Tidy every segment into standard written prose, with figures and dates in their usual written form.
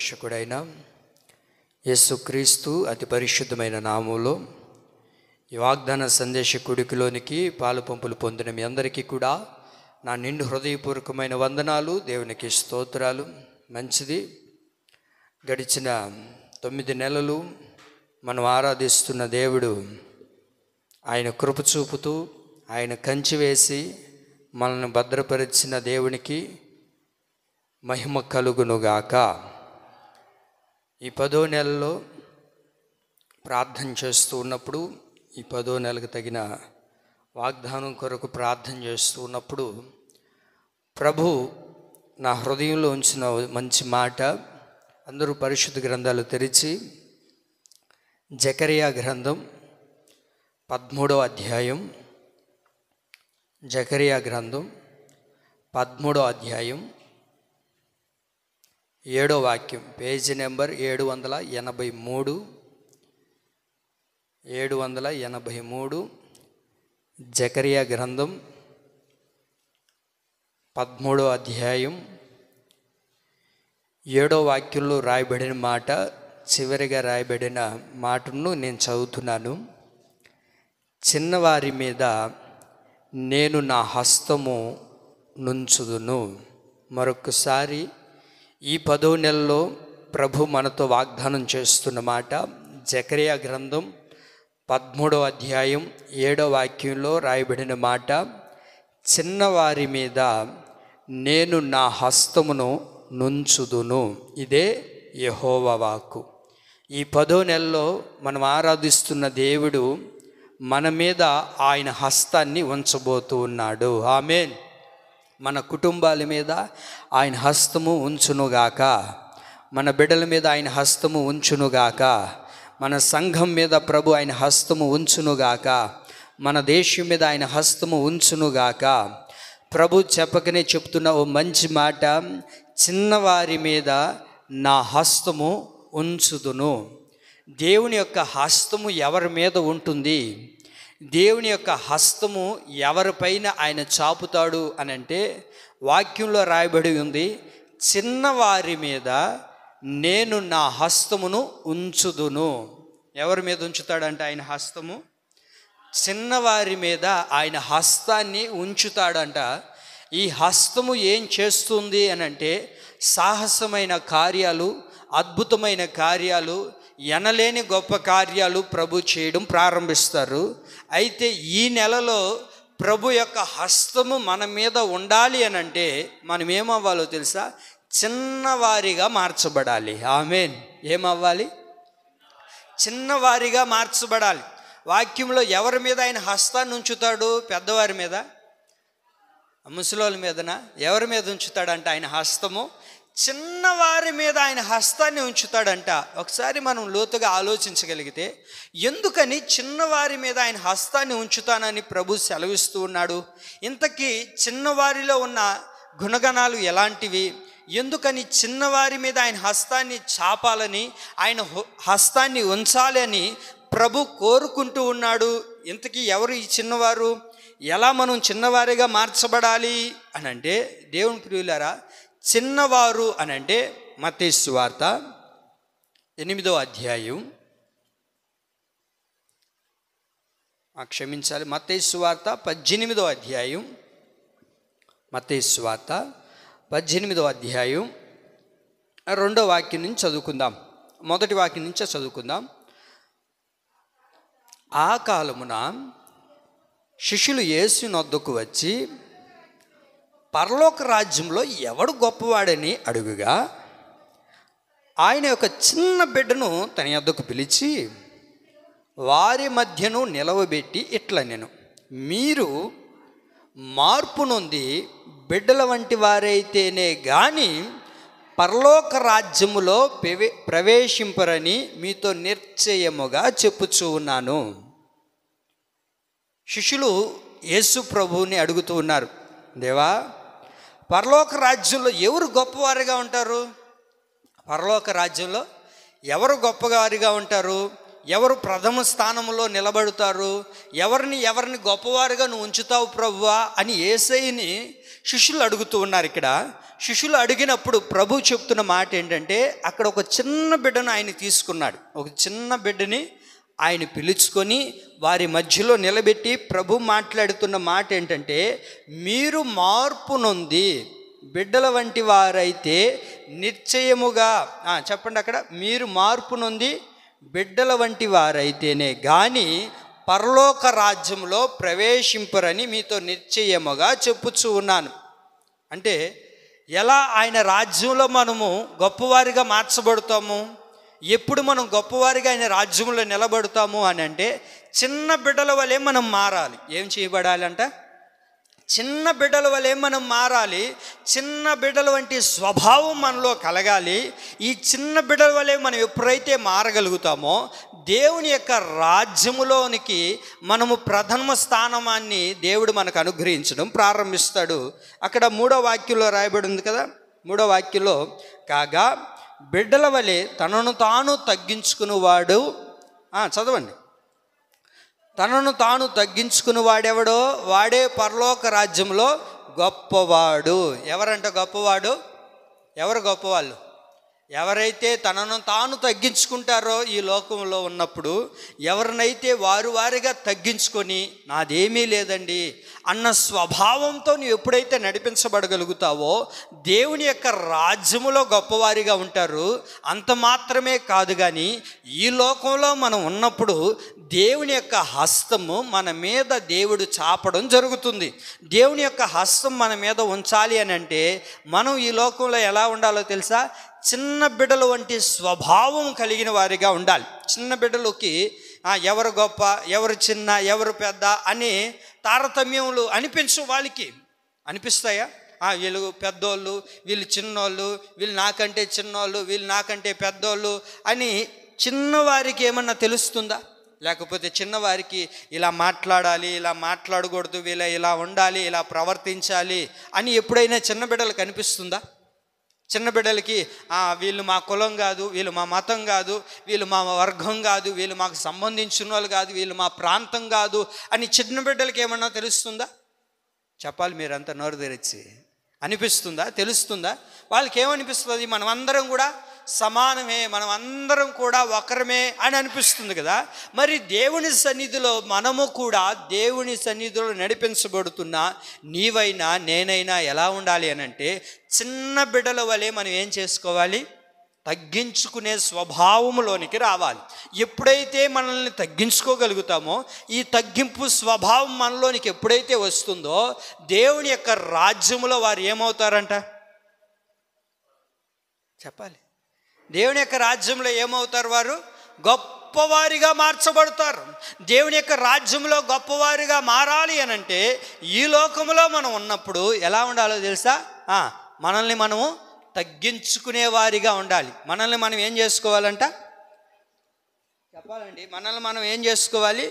రక్షకుడైన యేసుక్రీస్తు అతి పరిశుద్ధమైన నామములో ఈ వాగ్దాన సందేశ కుడికిలోనికి పాలు పంపులు పొందిన మీ అందరికీ కూడా నా నిండు హృదయపూర్వకమైన వందనాలు, దేవునికి స్తోత్రాలు. మంచిది, గడిచిన 9 నెలలు మనం ఆరాధిస్తున్న దేవుడు ఆయన కృప చూపుతూ ఆయన కంచి వేసి మనల్ని భద్రపరిచిన దేవునికి మహిమ కలుగునుగాక. ఈ 10వ నెలలో ప్రార్థన చేస్తూ ఉన్నప్పుడు, ఈ 10వ నెలకు తగిన వాగ్దానం కొరకు ప్రార్థన చేస్తూ ఉన్నప్పుడు ప్రభు నా హృదయంలో ఉంచిన మంచి మాట, అందరూ పరిశుద్ధ గ్రంథాలు తెరిచి జకరియా గ్రంథం 13వ అధ్యాయం, జకరియా గ్రంథం 13వ అధ్యాయం 7వ వాక్యం, పేజీ నెంబర్ 783, జకరియా గ్రంథం 13వ అధ్యాయం 7వ వాక్యంలో రాయబడిన మాట, చివరిగా రాయబడిన మాటను నేను చదువుతున్నాను. చిన్నవారి మీద నేను నా హస్తము నుంచుదును. మరొకసారి ఈ 10వ నెలలో ప్రభు మనతో వాగ్దానం చేస్తున్న మాట, జకరియా గ్రంథం 13వ అధ్యాయం 7వ వాక్యంలో రాయబడిన మాట, చిన్నవారి మీద నేను నా హస్తమును నుంచుదును. ఇదే యెహోవా వాక్కు. ఈ 10వ నెలలో మనం ఆరాధిస్తున్న దేవుడు మన మీద ఆయన హస్తాన్ని ఉంచబోతూ ఉన్నాడు. ఆమేన్. మన కుటుంబాల మీద ఆయన హస్తము ఉంచునుగాక, మన బిడ్డల మీద ఆయన హస్తము ఉంచునుగాక, మన సంఘం మీద ప్రభు ఆయన హస్తము ఉంచునుగాక, మన దేశం మీద ఆయన హస్తము ఉంచునుగాక. ప్రభు చెప్పకనే చెప్తున్న ఓ మంచి మాట, చిన్నవారి మీద నా హస్తము ఉంచుదును. దేవుని యొక్క హస్తము ఎవరి మీద ఉంటుంది? దేవుని యొక్క హస్తము ఎవరిపైన ఆయన చాపుతాడు అని అంటే, వాక్యంలో రాయబడి ఉంది, చిన్నవారి మీద నేను నా హస్తమును ఉంచుదును. ఎవరి మీద ఉంచుతాడంటే ఆయన హస్తము? చిన్నవారి మీద ఆయన హస్తాన్ని ఉంచుతాడంట. ఈ హస్తము ఏం చేస్తుంది అని అంటే, సాహసమైన కార్యాలు, అద్భుతమైన కార్యాలు, ఎనలేని గొప్ప కార్యాలు ప్రభు చేయడం ప్రారంభిస్తారు. అయితే ఈ నెలలో ప్రభు యొక్క హస్తము మన మీద ఉండాలి అని అంటే మనం ఏమవ్వాలో తెలుసా? చిన్నవారిగా మార్చబడాలి. ఆమేన్. ఏమవ్వాలి? చిన్నవారిగా మార్చబడాలి. వాక్యంలో ఎవరి మీద ఆయన హస్తాన్ని ఉంచుతాడు? పెద్దవారి మీద, ముసలోళ్ళ మీదనా? ఎవరి మీద ఉంచుతాడంట ఆయన హస్తము? చిన్నవారి మీద ఆయన హస్తాన్ని ఉంచుతాడంట. ఒకసారి మనం లోతుగా ఆలోచించగలిగితే, ఎందుకని చిన్నవారి మీద ఆయన హస్తాన్ని ఉంచుతానని ప్రభు సెలవిస్తూ ఉన్నాడు? ఇంతకీ చిన్నవారిలో ఉన్న గుణగణాలు ఎలాంటివి? ఎందుకని చిన్నవారి మీద ఆయన హస్తాన్ని చాపాలని, ఆయన హస్తాన్ని ఉంచాలి అని ప్రభు కోరుకుంటూ ఉన్నాడు? ఇంతకీ ఎవరు ఈ చిన్నవారు? ఎలా మనం చిన్నవారిగా మార్చబడాలి అని అంటే, దేవుని ప్రియులారా, చిన్నవారు అని అంటే మత్తయి సువార్త 8వ అధ్యాయం, క్షమించాలి, మత్తయి సువార్త 18వ అధ్యాయం, మత్తయి సువార్త 18వ అధ్యాయం 2వ వాక్యం నుంచి చదువుకుందాం. మొదటి వాక్యం నుంచే చదువుకుందాం. ఆ కాలమున శిష్యులు యేసు వద్దకు వచ్చి, పరలోక రాజ్యంలో ఎవడు గొప్పవాడని అడుగుగా, ఆయన యొక్క చిన్న బిడ్డను తన యొద్దకు పిలిచి వారి మధ్యను నిలవబెట్టి ఇట్లా, నేను మీరు మార్పు నొంది బిడ్డల వంటి వారైతేనే గాని పరలోక రాజ్యములో ప్రవేశింపరని మీతో నిశ్చయముగా చెప్పుచూ ఉన్నాను. శిష్యులు యేసు ప్రభువుని అడుగుతూ ఉన్నారు, దేవా, పరలోక రాజ్యంలో ఎవరు గొప్పవారిగా ఉంటారు? పరలోక రాజ్యంలో ఎవరు గొప్పవారిగా ఉంటారు? ఎవరు ప్రథమ స్థానంలో నిలబడతారు? ఎవరిని గొప్పవారుగా నువ్వు ఉంచుతావు ప్రభువా అని యేసయ్యని శిష్యులు అడుగుతూ ఉన్నారు. ఇక్కడ శిష్యులు అడిగినప్పుడు ప్రభు చెప్తున్న మాట ఏంటంటే, అక్కడ ఒక చిన్న బిడ్డను ఆయన తీసుకున్నాడు. ఒక చిన్న బిడ్డని ఆయన పిలుచుకొని వారి మధ్యలో నిలబెట్టి ప్రభు మాట్లాడుతున్న మాట ఏంటంటే, మీరు మార్పు నొంది బిడ్డల వంటి వారైతే నిశ్చయముగా, చెప్పండి అక్కడ, మీరు మార్పు నొంది బిడ్డల వంటి వారైతేనే కానీ పరలోక రాజ్యంలో ప్రవేశింపరని మీతో నిశ్చయముగా చెప్పుచూ ఉన్నాను. అంటే ఎలా ఆయన రాజ్యంలో మనము గొప్పవారిగా మార్చబడతాము, ఎప్పుడు మనం గొప్పవారిగా ఆయన రాజ్యంలో నిలబడతాము అని అంటే, చిన్న బిడ్డల వలె మనం మారాలి. ఏం చేయబడాలంట? చిన్న బిడ్డల వలె మనం మారాలి. చిన్న బిడ్డల వంటి స్వభావం మనలో కలగాలి. ఈ చిన్న బిడ్డల వలె మనం ఎప్పుడైతే మారగలుగుతామో దేవుని యొక్క రాజ్యములోనికి మనము ప్రథమ స్థానాన్ని దేవుడు మనకు అనుగ్రహించడం ప్రారంభిస్తాడు. అక్కడ 3వ వాక్యంలో రాయబడి ఉంది కదా, 3వ వాక్యంలో, కాగా బిడ్డల వలె తనను తాను తగ్గించుకునేవాడు, చదవండి, తనను తాను తగ్గించుకుని వాడెవడో వాడే పరలోక రాజ్యంలో గొప్పవాడు. ఎవరంట గొప్పవాడు? ఎవరు గొప్పవాళ్ళు? ఎవరైతే తనను తాను తగ్గించుకుంటారో ఈ లోకంలో ఉన్నప్పుడు, ఎవరినైతే వారిగా తగ్గించుకొని నాదేమీ లేదండి అన్న స్వభావంతో నువ్వు ఎప్పుడైతే నడిపించబడగలుగుతావో దేవుని యొక్క రాజ్యములో గొప్పవారిగా ఉంటారు. అంత మాత్రమే కాదు, కానీ ఈ లోకంలో మనం ఉన్నప్పుడు దేవుని యొక్క హస్తము మన మీద దేవుడు చాపడం జరుగుతుంది. దేవుని యొక్క హస్తం మన మీద ఉంచాలి అని అంటే మనం ఈ లోకంలో ఎలా ఉండాలో తెలుసా? చిన్న బిడ్డల వంటి స్వభావం కలిగిన వారిగా ఉండాలి. చిన్న బిడ్డలకి ఎవరు గొప్ప, ఎవరు చిన్న, ఎవరు పెద్ద అని తారతమ్యములు వాళ్ళకి అనిపిస్తాయా? వీళ్ళు పెద్దోళ్ళు, వీళ్ళు చిన్నోళ్ళు, వీళ్ళు నాకంటే చిన్నోళ్ళు, వీళ్ళు నాకంటే పెద్దోళ్ళు అని చిన్నవారికి ఏమన్నా తెలుస్తుందా? లేకపోతే చిన్నవారికి ఇలా మాట్లాడాలి, ఇలా మాట్లాడకూడదు, వీళ్ళ ఇలా ఉండాలి, ఇలా ప్రవర్తించాలి అని ఎప్పుడైనా చిన్న బిడ్డలకు అనిపిస్తుందా? చిన్న బిడ్డలకి వీళ్ళు మా కులం కాదు, వీళ్ళు మా మతం కాదు, వీళ్ళు మా వర్గం కాదు, వీళ్ళు మాకు సంబంధించిన వాళ్ళు కాదు, వీళ్ళు మా ప్రాంతం కాదు అని చిన్న బిడ్డలకి ఏమన్నా తెలుస్తుందా? చెప్పాలి మీరంతా నోరు తెరిచి. అనిపిస్తుందా? తెలుస్తుందా? వాళ్ళకి ఏమనిపిస్తుంది? మనం అందరం కూడా సమానమే, మనం అందరం కూడా ఒకరమే అని అనిపిస్తుంది కదా. మరి దేవుని సన్నిధిలో మనము కూడా దేవుని సన్నిధిలో నడిపించబడుతున్న నీవైనా నేనైనా ఎలా ఉండాలి అని అంటే, చిన్న బిడ్డల వలె మనం ఏం చేసుకోవాలి? తగ్గించుకునే స్వభావంలోనికి రావాలి. ఎప్పుడైతే మనల్ని తగ్గించుకోగలుగుతామో, ఈ తగ్గింపు స్వభావం మనలోనికి ఎప్పుడైతే వస్తుందో దేవుని యొక్క రాజ్యములో వారు ఏమవుతారంట? చెప్పాలి. దేవుని యొక్క రాజ్యంలో ఏమవుతారు? వారు గొప్పవారిగా మార్చబడతారు. దేవుని యొక్క రాజ్యంలో గొప్పవారిగా మారాలి అని అంటే ఈ లోకంలో మనం ఉన్నప్పుడు ఎలా ఉండాలో తెలుసా? మనల్ని మనము తగ్గించుకునే వారిగా ఉండాలి. మనల్ని మనం ఏం చేసుకోవాలంట? చెప్పాలండి. మనల్ని మనం ఏం చేసుకోవాలి?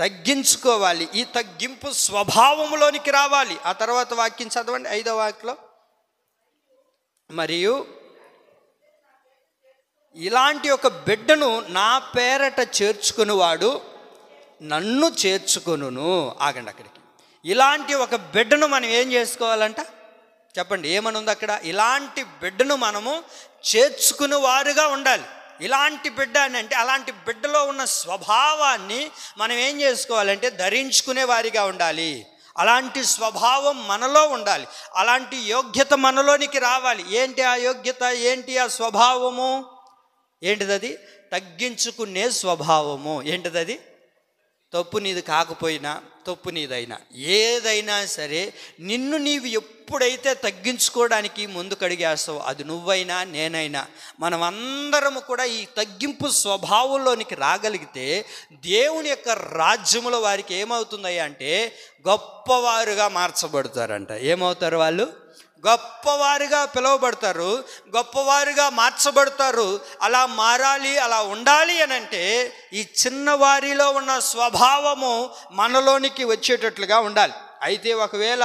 తగ్గించుకోవాలి. ఈ తగ్గింపు స్వభావంలోనికి రావాలి. ఆ తర్వాత వాక్యం చదవండి, 5వ వాక్యంలో, మరియు ఇలాంటి ఒక బిడ్డను నా పేరట చేర్చుకునివాడు నన్ను చేర్చుకొనును. ఆగండి అక్కడికి. ఇలాంటి ఒక బిడ్డను మనం ఏం చేసుకోవాలంట? చెప్పండి, ఏమని ఉంది అక్కడ? ఇలాంటి బిడ్డను మనము చేర్చుకుని వారుగా ఉండాలి. ఇలాంటి బిడ్డ అని అంటే అలాంటి బిడ్డలో ఉన్న స్వభావాన్ని మనం ఏం చేసుకోవాలంటే ధరించుకునే వారిగా ఉండాలి. అలాంటి స్వభావం మనలో ఉండాలి. అలాంటి యోగ్యత మనలోనికి రావాలి. ఏంటి ఆ యోగ్యత? ఏంటి ఆ స్వభావము? ఏంటిదది? తగ్గించుకునే స్వభావము. ఏంటిదది? తప్పు నీది కాకపోయినా, తప్పు నీదైనా, ఏదైనా సరే నిన్ను నీవు ఎప్పుడైతే తగ్గించుకోవడానికి ముందుకు అడిగేస్తావో, అది నువ్వైనా నేనైనా, మనం అందరము కూడా ఈ తగ్గింపు స్వభావంలోనికి రాగలిగితే దేవుని యొక్క రాజ్యములో వారికి ఏమవుతుందయ్యా అంటే గొప్పవారుగా మార్చబడతారంట. ఏమవుతారు? వాళ్ళు గొప్పవారిగా పిలువబడతారు, గొప్పవారిగా మార్చబడతారు. అలా మారాలి, అలా ఉండాలి అని అంటే ఈ చిన్నవారిలో ఉన్న స్వభావము మనలోనికి వచ్చేటట్లుగా ఉండాలి. అయితే ఒకవేళ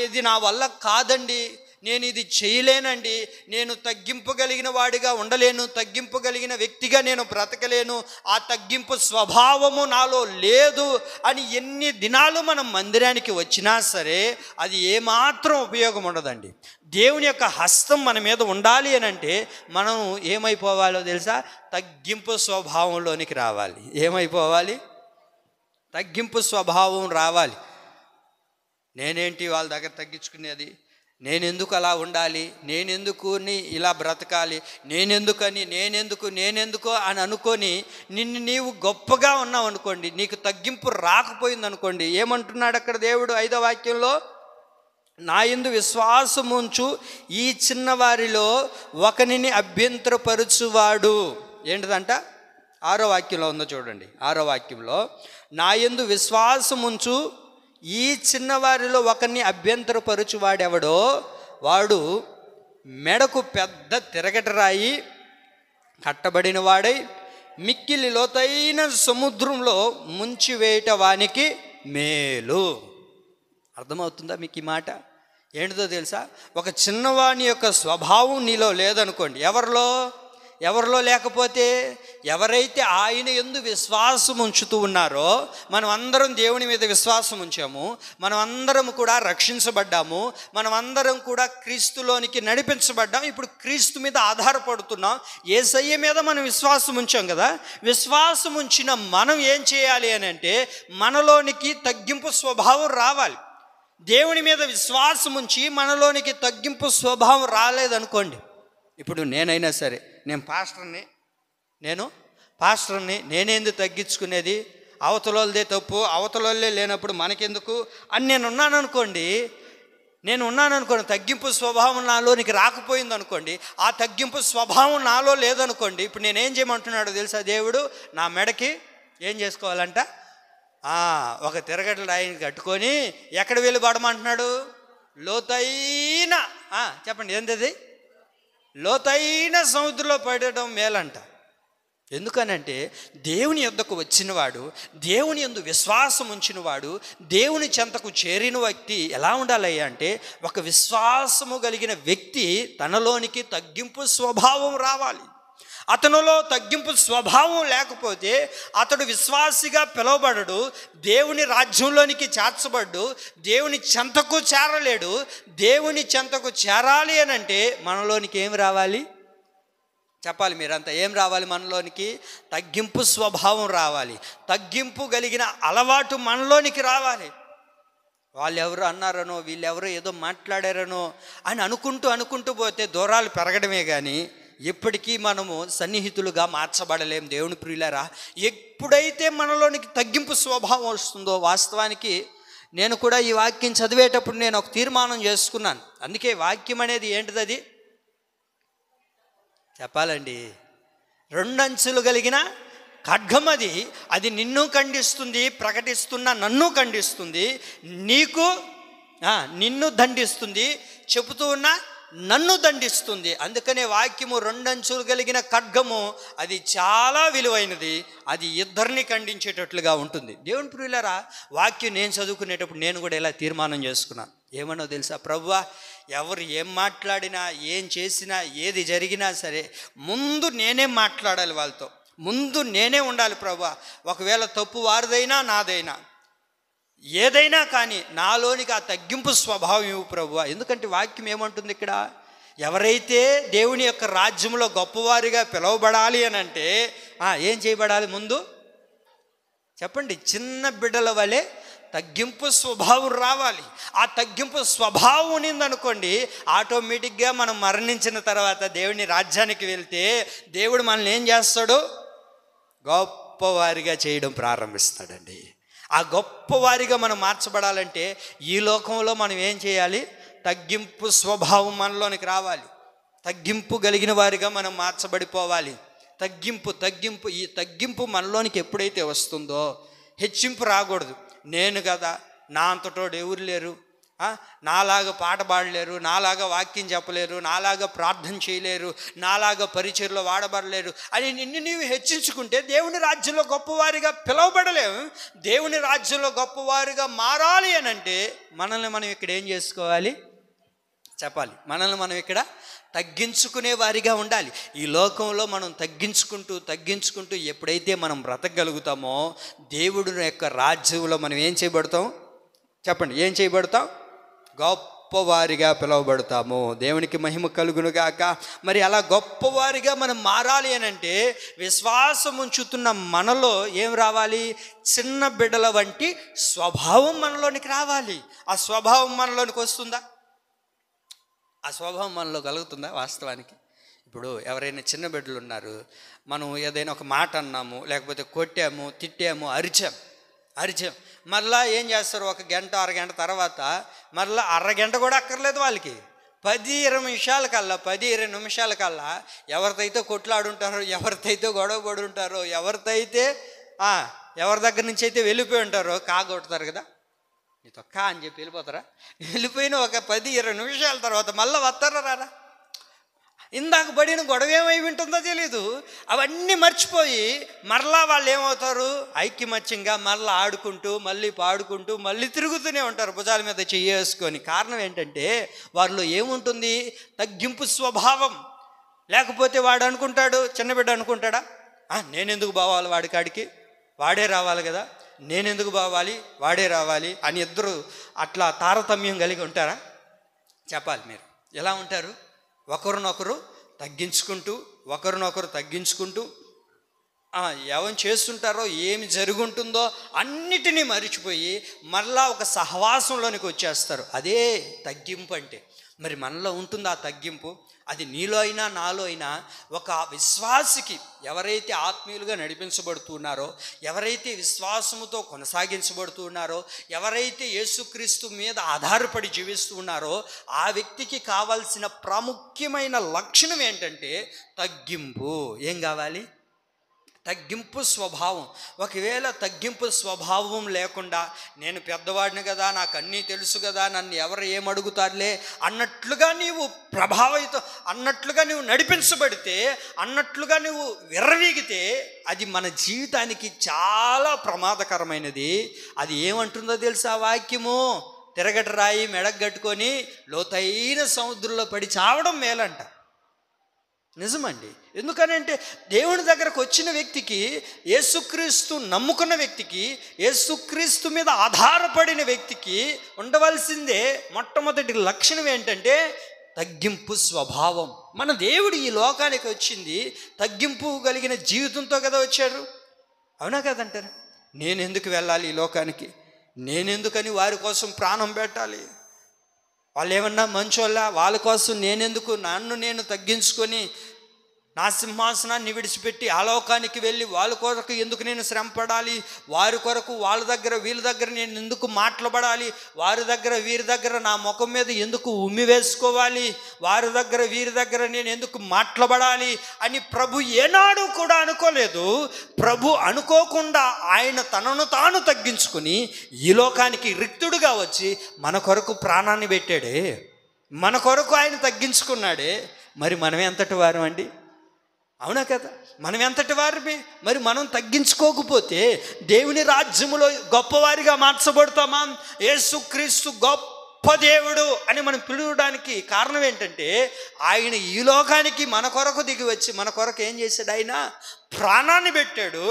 ఇది నా వల్ల కాదండి, నేను ఇది చేయలేనండి, నేను తగ్గింపగలిగిన వాడిగా ఉండలేను, తగ్గింపగలిగిన వ్యక్తిగా నేను బ్రతకలేను, ఆ తగ్గింపు స్వభావము నాలో లేదు అని ఎన్ని దినాలు మనం మందిరానికి వచ్చినా సరే అది ఏమాత్రం ఉపయోగం ఉండదండి. దేవుని యొక్క హస్తం మన మీద ఉండాలి అని అంటే మనం ఏమైపోవాలో తెలుసా? తగ్గింపు స్వభావంలోనికి రావాలి. ఏమైపోవాలి? తగ్గింపు స్వభావం రావాలి. నేనేంటి వాళ్ళ దగ్గర తగ్గించుకునేది, నేనెందుకు అలా ఉండాలి, నేనెందుకు ఇలా బ్రతకాలి, నేనెందుకు అని అనుకొని నిన్ను నీవు గొప్పగా ఉన్నావు అనుకోండి, నీకు తగ్గింపు రాకపోయింది అనుకోండి, ఏమంటున్నాడు అక్కడ దేవుడు 5వ వాక్యంలో? నా యందు విశ్వాసముంచు ఈ చిన్నవారిలో ఒకనిని అభ్యంతరపరుచువాడు. ఏంటిదంట? 6వ వాక్యంలో ఉందో చూడండి. 6వ వాక్యంలో నా యందు విశ్వాసముంచు ఈ చిన్నవారిలో ఒకరిని అభ్యంతరపరుచువాడెవడో వాడు మెడకు పెద్ద తిరగటరాయి కట్టబడిన వాడై మిక్కిలి లోతైన సముద్రంలో ముంచివేయట వానికి మేలు. అర్థమవుతుందా మీకు ఈ మాట? ఏంటిదో తెలుసా? ఒక చిన్నవాని యొక్క స్వభావం నీలో లేదనుకోండి, ఎవరిలో లేకపోతే, ఎవరైతే ఆయన యందు విశ్వాసం ఉంచుతూ ఉన్నారో, మనం అందరం దేవుని మీద విశ్వాసం ఉంచాము, మనం అందరం కూడా రక్షించబడ్డాము, మనం అందరం కూడా క్రీస్తులోనికి నడిపించబడ్డాం, ఇప్పుడు క్రీస్తు మీద ఆధారపడుతున్నాం, యేసయ్య మీద మనం విశ్వాసం ఉంచాం కదా. విశ్వాసం ఉంచిన మనం ఏం చేయాలి అని అంటే మనలోనికి తగ్గింపు స్వభావం రావాలి. దేవుని మీద విశ్వాసం ఉంచి మనలోనికి తగ్గింపు స్వభావం రాలేదనుకోండి, ఇప్పుడు నేనైనా సరే, నేను పాస్టర్ని నేనేందుకు తగ్గించుకునేది, అవతలదే తప్పు, అవతలే లేనప్పుడు మనకెందుకు అని నేను ఉన్నాను అనుకోండి, తగ్గింపు స్వభావం నాలోనికి రాకపోయింది అనుకోండి, ఆ తగ్గింపు స్వభావం నాలో లేదనుకోండి, ఇప్పుడు నేనేం చేయమంటున్నాడో తెలుసా దేవుడు? నా మెడకి ఏం చేసుకోవాలంట? ఒక తిరగట్ల రాయిని కట్టుకొని ఎక్కడ వెళ్ళి పడమంటున్నాడు? లోతైన చెప్పండి ఏంటది? లోతైన సముద్రంలో పడడం మేలంట. ఎందుకనంటే దేవుని యొద్దకు వచ్చినవాడు, దేవుని యందు విశ్వాసం ఉంచినవాడు, దేవుని చెంతకు చేరిన వ్యక్తి ఎలా ఉండాలయ్యా అంటే, ఒక విశ్వాసము కలిగిన వ్యక్తి తనలోనికి తగ్గింపు స్వభావం రావాలి. అతనిలో తగ్గింపు స్వభావం లేకపోతే అతడు విశ్వాసిగా పిలువబడడు, దేవుని రాజ్యంలోనికి చేర్చబడ్డు, దేవుని చెంతకు చేరలేడు. దేవుని చెంతకు చేరాలి అని అంటే మనలోనికి ఏం రావాలి? చెప్పాలి మీరంతా. ఏం రావాలి? మనలోనికి తగ్గింపు స్వభావం రావాలి, తగ్గింపు కలిగిన అలవాటు మనలోనికి రావాలి. వాళ్ళు ఎవరు అన్నారనో, వీళ్ళెవరో ఏదో మాట్లాడారనో అని అనుకుంటూ పోతే దూరాలు పెరగడమే కానీ ఎప్పటికీ మనము సన్నిహితులుగా మార్చబడలేం. దేవుని ప్రియులారా, ఎప్పుడైతే మనలోనికి తగ్గింపు స్వభావం వస్తుందో, వాస్తవానికి నేను కూడా ఈ వాక్యం చదివేటప్పుడు నేను ఒక తీర్మానం చేసుకున్నాను. అందుకే వాక్యం అనేది ఏంటిది? అది చెప్పాలండి, 2 అంచులు కలిగిన ఖడ్గం. అది నిన్ను ఖండిస్తుంది, ప్రకటిస్తున్న నన్ను ఖండిస్తుంది, నిన్ను దండిస్తుంది, చెబుతూ ఉన్న నన్ను దండిస్తుంది. అందుకనే వాక్యము 2 అంచులు కలిగిన ఖడ్గము, అది చాలా విలువైనది, అది ఇద్దరిని ఖండించేటట్లుగా ఉంటుంది. దేవుని ప్రియులారా, వాక్యం నేను చదువుకునేటప్పుడు నేను కూడా ఇలా తీర్మానం చేసుకున్నాను. ఏమన్నా తెలుసా? ప్రభువా, ఎవరు ఏం మాట్లాడినా, ఏం చేసినా, ఏది జరిగినా సరే ముందు నేనే మాట్లాడాలి, వాళ్ళతో ముందు నేనే ఉండాలి ప్రభువా. ఒకవేళ తప్పు వారిదైనా నాదైనా ఏదైనా కానీ నాలోనికి ఆ తగ్గింపు స్వభావం ఇవ్వు ప్రభువా. ఎందుకంటే వాక్యం ఏమంటుంది ఇక్కడ? ఎవరైతే దేవుని యొక్క రాజ్యంలో గొప్పవారిగా పిలువబడాలి అని అంటే ఏం చేయబడాలి? ముందు చెప్పండి. చిన్న బిడ్డల వలె తగ్గింపు స్వభావం రావాలి. ఆ తగ్గింపు స్వభావం ఉన్నదనుకోండి, ఆటోమేటిక్గా మనం మరణించిన తర్వాత దేవుని రాజ్యానికి వెళ్తే దేవుడు మనల్ని ఏం చేస్తాడు? గొప్పవారిగా చేయడం ప్రారంభిస్తాడండి. ఆ గొప్పవారిగా మనం మార్చబడాలంటే ఈ లోకంలో మనం ఏం చేయాలి? తగ్గింపు స్వభావం మనలోనికి రావాలి. తగ్గింపు కలిగిన వారిగా మనం మార్చబడిపోవాలి. తగ్గింపు ఈ తగ్గింపు మనలోనికి ఎప్పుడైతే వస్తుందో హెచ్చింపు రాకూడదు. నేను కదా, నా అంతటోడు ఎవరు లేరు, నాలాగా పాట పాడలేరు, నాలాగా వాక్యం చెప్పలేరు, నాలాగా ప్రార్థన చేయలేరు, నాలాగా పరిచర్లో వాడబడలేరు అని నిన్ను నీవు హెచ్చించుకుంటే దేవుని రాజ్యంలో గొప్పవారిగా పిలువబడలేము. దేవుని రాజ్యంలో గొప్పవారిగా మారాలి అని అంటే మనల్ని మనం ఇక్కడ ఏం చేసుకోవాలి? చెప్పాలి. మనల్ని మనం ఇక్కడ తగ్గించుకునే వారిగా ఉండాలి. ఈ లోకంలో మనం తగ్గించుకుంటూ ఎప్పుడైతే మనం బ్రతకగలుగుతామో దేవుడి యొక్క రాజ్యంలో మనం ఏం చేయబడతాం? చెప్పండి, ఏం చేయబడతాం? గొప్పవారిగా పిలువబడతాము. దేవునికి మహిమ కలుగునుగాక. మరి అలా గొప్పవారిగా మనం మారాలి అని అంటే విశ్వాసం ఉంచుతున్న మనలో ఏం రావాలి? చిన్న బిడ్డల వంటి స్వభావం మనలోనికి రావాలి. ఆ స్వభావం మనలోనికి వస్తుందా? ఆ స్వభావం మనలో కలుగుతుందా? వాస్తవానికి ఇప్పుడు ఎవరైనా చిన్న బిడ్డలు ఉన్నారు, మనం ఏదైనా ఒక మాట అన్నాము, లేకపోతే కొట్టాము, తిట్టాము, అరిచాం, మరలా ఏం చేస్తారు? ఒక గంట అరగంట తర్వాత మరలా అరగంట కూడా అక్కర్లేదు వాళ్ళకి, 10-20 నిమిషాల కల్లా ఎవరితైతే కొట్లాడుంటారో, ఎవరితైతే గొడవ పడి ఉంటారో, ఎవరి దగ్గర నుంచి అయితే వెళ్ళిపోయి ఉంటారో కాగొడతారు కదా, నీ తొక్క అని చెప్పి వెళ్ళిపోతారా? వెళ్ళిపోయిన ఒక 10-20 నిమిషాల తర్వాత మళ్ళీ వస్తారా రారా? ఇందాక పడిన గొడవ ఏమై ఉంటుందో తెలీదు. అవన్నీ మర్చిపోయి మరలా వాళ్ళు ఏమవుతారు? ఐక్యమత్యంగా మళ్ళీ ఆడుకుంటూ, మళ్ళీ పాడుకుంటూ, మళ్ళీ తిరుగుతూనే ఉంటారు భుజాల మీద చేసుకొని. కారణం ఏంటంటే వారిలో ఏముంటుంది? తగ్గింపు స్వభావం. లేకపోతే వాడు అనుకుంటాడు, చిన్న బిడ్డ అనుకుంటాడా, నేనెందుకు బావాలి వాడి కాడికి, వాడే రావాలి కదా, నేనెందుకు బావాలి వాడే రావాలి అని ఇద్దరు అట్లా తారతమ్యం కలిగి ఉంటారా? చెప్పాలి. మీరు ఎలా ఉంటారు? ఒకరినొకరు తగ్గించుకుంటూ ఏమని చేస్తుంటారో, ఏమి జరుగుంటుందో అన్నిటినీ మరిచిపోయి మరలా ఒక సహవాసంలోనికి వచ్చేస్తారు. అదే తగ్గింపు అంటే. మరి మనలో ఉంటుంది ఆ తగ్గింపు. అది నీలో అయినా నాలో అయినా ఒక విశ్వాసికి, ఎవరైతే ఆత్మీయులుగా నడిపించబడుతున్నారో, ఎవరైతే విశ్వాసముతో కొనసాగించబడుతూ ఉన్నారో, ఎవరైతే యేసుక్రీస్తు మీద ఆధారపడి జీవిస్తూ ఉన్నారో ఆ వ్యక్తికి కావాల్సిన ప్రాముఖ్యమైన లక్షణం ఏంటంటే తగ్గింపు. ఏం కావాలి? తగ్గింపు స్వభావం. ఒకవేళ తగ్గింపు స్వభావం లేకుండా నేను పెద్దవాడిని కదా, నాకు అన్నీ తెలుసు కదా, నన్ను ఎవరు ఏమడుగుతారులే అన్నట్లుగా నీవు ప్రభావితం, అన్నట్లుగా నువ్వు నడిపించబడితే, అన్నట్లుగా నువ్వు విర్రవీగితే అది మన జీవితానికి చాలా ప్రమాదకరమైనది. అది ఏమంటుందో తెలుసా వాక్యము? తిరగట రాయి మెడగట్టుకొని లోతైన సముద్రంలో పడి చావడం మేలంట. నిజమండి. ఎందుకనంటే దేవుని దగ్గరకు వచ్చిన వ్యక్తికి, యేసుక్రీస్తు నమ్ముకున్న వ్యక్తికి, యేసుక్రీస్తు మీద ఆధారపడిన వ్యక్తికి ఉండవలసిందే మొట్టమొదటి లక్షణం ఏంటంటే తగ్గింపు స్వభావం. మన దేవుడు ఈ లోకానికి వచ్చింది తగ్గింపు కలిగిన జీవితంతో కదా వచ్చాడు. అవునా కదంటారా? నేనెందుకు వెళ్ళాలి ఈ లోకానికి, నేనెందుకని వారి కోసం ప్రాణం పెట్టాలి, వాళ్ళు ఏమన్నా మంచోళ్ళ, వాళ్ళ కోసం నేనెందుకు నన్ను నేను తగ్గించుకొని నా సింహాసనాన్ని విడిచిపెట్టి ఆ లోకానికి వెళ్ళి వాళ్ళ కొరకు ఎందుకు నేను శ్రమ పడాలి, వారి కొరకు వాళ్ళ దగ్గర వీళ్ళ దగ్గర నేను ఎందుకు మాట్లాడాలి, వారి దగ్గర వీరి దగ్గర నా ముఖం మీద ఎందుకు ఉమ్మి వేసుకోవాలి, వారి దగ్గర వీరి దగ్గర నేను ఎందుకు మాట్లాడాలి అని ప్రభు ఏనాడు కూడా అనుకోలేదు. ప్రభు అనుకోకుండా ఆయన తనను తాను తగ్గించుకుని ఈ లోకానికి రిక్తుడుగా వచ్చి మన కొరకు ప్రాణాన్ని పెట్టాడే, మన కొరకు ఆయన తగ్గించుకున్నాడే. మరి మనం ఎంతటి వారం అండి? అవునా కదా? మనం ఎంతటి వారిమే? మరి మనం తగ్గించుకోకపోతే దేవుని రాజ్యములో గొప్పవారిగా మార్చబడతామా? యేసుక్రీస్తు గొప్ప దేవుడు అని మనం పిలవడానికి కారణం ఏంటంటే ఆయన ఈ లోకానికి మన కొరకు దిగి వచ్చి మన కొరకు ఏం చేశాడు? ఆయన ప్రాణాన్ని పెట్టాడు.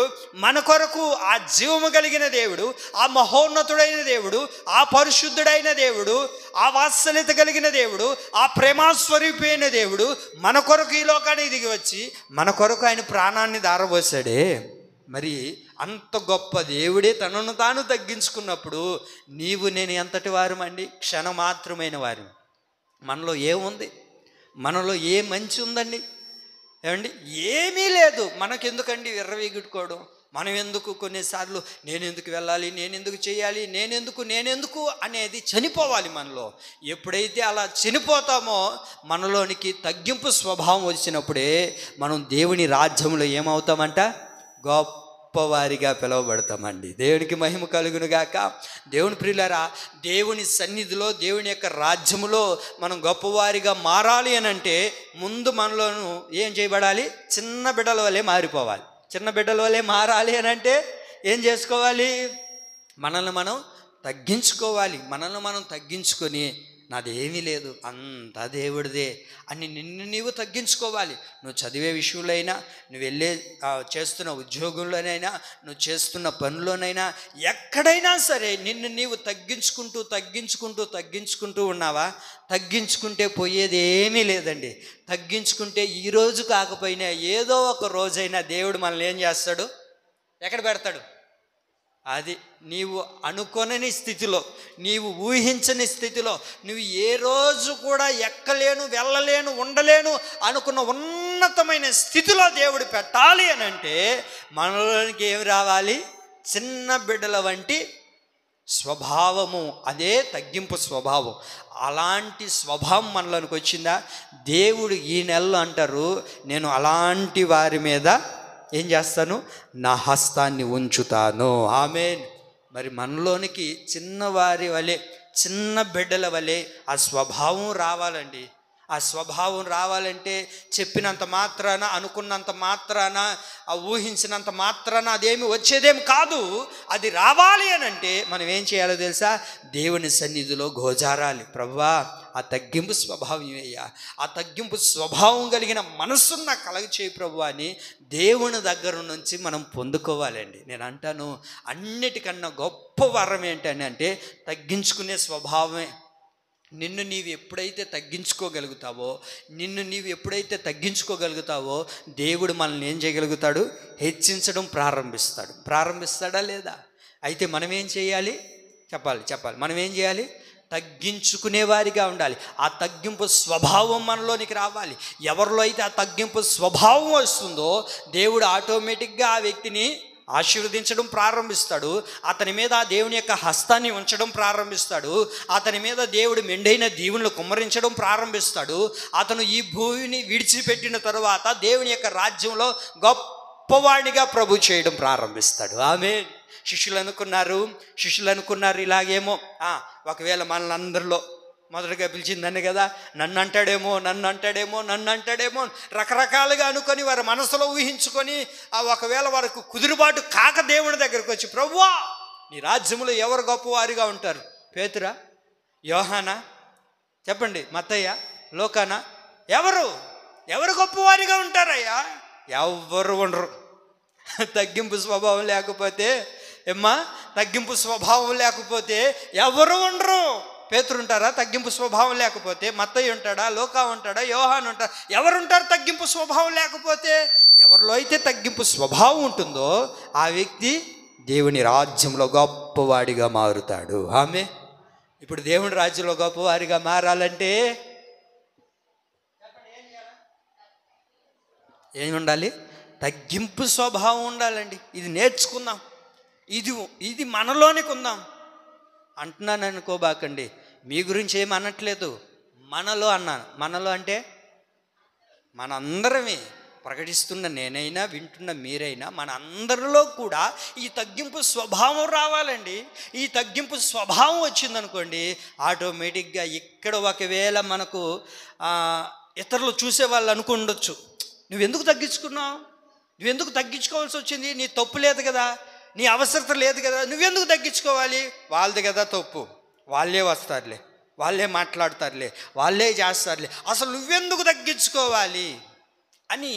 మన కొరకు ఆ జీవము కలిగిన దేవుడు, ఆ మహోన్నతుడైన దేవుడు, ఆ పరిశుద్ధుడైన దేవుడు, ఆ వాత్సల్యత కలిగిన దేవుడు, ఆ ప్రేమాస్వరూపైన దేవుడు మన కొరకు ఈ లోకానికి దిగి వచ్చి మన కొరకు ఆయన ప్రాణాన్ని దారబోసాడే. మరి అంత గొప్ప దేవుడే తనను తాను తగ్గించుకున్నప్పుడు నీవు నేను ఎంతటి వారమండి? క్షణమాత్రమైన వారు. మనలో ఏముంది? మనలో ఏ మంచి ఉందండి? ఏమండి? ఏమీ లేదు. మనకెందుకండి విర్రవీగుట్టుకోవడం? మనం ఎందుకు కొన్నిసార్లు నేనెందుకు వెళ్ళాలి, నేనెందుకు చేయాలి, నేనెందుకు అనేది చనిపోవాలి మనలో. ఎప్పుడైతే అలా చనిపోతామో మనలోనికి తగ్గింపు స్వభావం వచ్చినప్పుడే మనం దేవుని రాజ్యంలో ఏమవుతామంట? గొప్పవారిగా పిలువబడతామండి. దేవునికి మహిమ కలుగునుగాక. దేవుని ప్రియులారా, దేవుని సన్నిధిలో, దేవుని యొక్క రాజ్యములో మనం గొప్పవారిగా మారాలి అని అంటే ముందు మనలోను ఏం చేయబడాలి? చిన్న బిడ్డల వల్లే మారిపోవాలి. చిన్న బిడ్డల వల్లే మారాలి అని అంటే ఏం చేసుకోవాలి? మనల్ని మనం తగ్గించుకోవాలి. మనల్ని మనం తగ్గించుకొని నాదేమీ లేదు, అంతా దేవుడిదే అని నిన్ను నీవు తగ్గించుకోవాలి. నువ్వు చదివే విషయంలో అయినా, నువ్వు వెళ్ళే చేస్తున్న ఉద్యోగంలోనైనా, నువ్వు చేస్తున్న పనుల్లోనైనా, ఎక్కడైనా సరే నిన్ను నీవు తగ్గించుకుంటూ ఉన్నావా? తగ్గించుకుంటే పోయేది ఏమీ లేదండి. తగ్గించుకుంటే ఈరోజు కాకపోయినా ఏదో ఒక రోజైనా దేవుడు మనల్ని ఏం చేస్తాడు? ఎక్కడ పెడతాడు? అది నీవు అనుకోనని స్థితిలో, నీవు ఊహించని స్థితిలో, నువ్వు ఏ రోజు కూడా ఎక్కలేను, వెళ్ళలేను, ఉండలేను అనుకున్న ఉన్నతమైన స్థితిలో దేవుడు పెట్టాలి అని అంటే మనలోనికి ఏమి రావాలి? చిన్న బిడ్డల వంటి స్వభావము, అదే తగ్గింపు స్వభావం. అలాంటి స్వభావం మనలోనికి వచ్చిందా? దేవుడు ఈ నెలలో అంటారు, నేను అలాంటి వారి మీద ఏం చేస్తాను? నా హస్తాన్ని ఉంచుతాను. ఆమేన్. మరి మనలోనికి చిన్నవారి వలె, చిన్న బిడ్డల వలె ఆ స్వభావం రావాలండి. ఆ స్వభావం రావాలంటే చెప్పినంత మాత్రాన, అనుకున్నంత మాత్రాన, ఆ ఊహించినంత మాత్రాన అదేమి వచ్చేదేమి కాదు. అది రావాలి అని అంటే మనం ఏం చేయాలో తెలుసా? దేవుని సన్నిధిలో గోజారాలి. ప్రభువా, ఆ తగ్గింపు స్వభావం ఇవయ్యా, ఆ తగ్గింపు స్వభావం కలిగిన మనస్సును నాకు కలగ చేయి ప్రభువా అని దేవుని దగ్గర నుంచి మనం పొందుకోవాలండి. నేను అంటాను, అన్నిటికన్నా గొప్ప వరం ఏంటని అంటే తగ్గించుకునే స్వభావమే. నిన్ను నీవు ఎప్పుడైతే తగ్గించుకోగలుగుతావో దేవుడు మనల్ని ఏం చేయగలుగుతాడు? హెచ్చించడం ప్రారంభిస్తాడా లేదా? అయితే మనం ఏం చేయాలి? చెప్పాలి. మనం ఏం చేయాలి? తగ్గించుకునేవారిగా ఉండాలి. ఆ తగ్గింపు స్వభావం మనలోనికి రావాలి. ఎవరిలో అయితే ఆ తగ్గింపు స్వభావం వస్తుందో దేవుడు ఆటోమేటిక్గా ఆ వ్యక్తిని ఆశీర్వదించడం ప్రారంభిస్తాడు. అతని మీద ఆ దేవుని యొక్క హస్తాన్ని ఉంచడం ప్రారంభిస్తాడు. అతని మీద దేవుడు మెండైన దీవెనలు కుమ్మరించడం ప్రారంభిస్తాడు. అతను ఈ భూమిని విడిచిపెట్టిన తరువాత దేవుని యొక్క రాజ్యంలో గొప్పవాడిగా ప్రభు చేయడం ప్రారంభిస్తాడు. ఆమేన్. శిష్యులు అనుకున్నారు ఇలాగేమో ఒకవేళ మనల్ని అందరిలో మొదటగా పిలిచిందని కదా, నన్ను అంటాడేమో రకరకాలుగా అనుకొని వారి మనసులో ఊహించుకొని ఒకవేళ వారికి కుదురుబాటు కాక దేవుని దగ్గరికి వచ్చి, ప్రభువా నీ రాజ్యములో ఎవరు గొప్పవారిగా ఉంటారు? పేతురా, యోహానా, చెప్పండి, మత్తయ్య, లోకానా, ఎవరు గొప్పవారిగా ఉంటారయ్యా? ఎవరు ఉండరు. తగ్గింపు స్వభావం లేకపోతే ఎవరు ఉండరు. పేతురు ఉంటారా? తగ్గింపు స్వభావం లేకపోతే. మత్తయ్య ఉంటాడా? లోకా ఉంటాడా? యోహాను ఉంటారా? ఎవరుంటారు తగ్గింపు స్వభావం లేకపోతే? ఎవరిలో అయితే తగ్గింపు స్వభావం ఉంటుందో ఆ వ్యక్తి దేవుని రాజ్యంలో గొప్పవాడిగా మారుతాడు. ఆమె ఇప్పుడు దేవుని రాజ్యంలో గొప్పవారిగా మారాలంటే ఏమి ఉండాలి? తగ్గింపు స్వభావం ఉండాలండి. ఇది నేర్చుకుందాం. ఇది మనలోనికి ఉందాం. అంటున్నాను అనుకోబాకండి, మీ గురించి ఏమి అనట్లేదు, మనలో అన్నాను. మనలో అంటే మనందరమే, ప్రకటిస్తున్న నేనైనా వింటున్న మీరైనా మన అందరిలో కూడా ఈ తగ్గింపు స్వభావం రావాలండి. ఈ తగ్గింపు స్వభావం వచ్చిందనుకోండి, ఆటోమేటిక్గా ఇక్కడ ఒకవేళ మనకు ఇతరులు చూసే వాళ్ళు అనుకుండొచ్చు, నువ్వెందుకు తగ్గించుకోవాల్సి వచ్చింది? నీ తప్పు లేదు కదా, నీ అవసరత లేదు కదా, నువ్వెందుకు తగ్గించుకోవాలి? వాళ్ళది కదా తప్పు, వాళ్ళే వస్తారులే, వాళ్ళే మాట్లాడతారులే, వాళ్ళే చేస్తారులే, అసలు నువ్వెందుకు తగ్గించుకోవాలి అని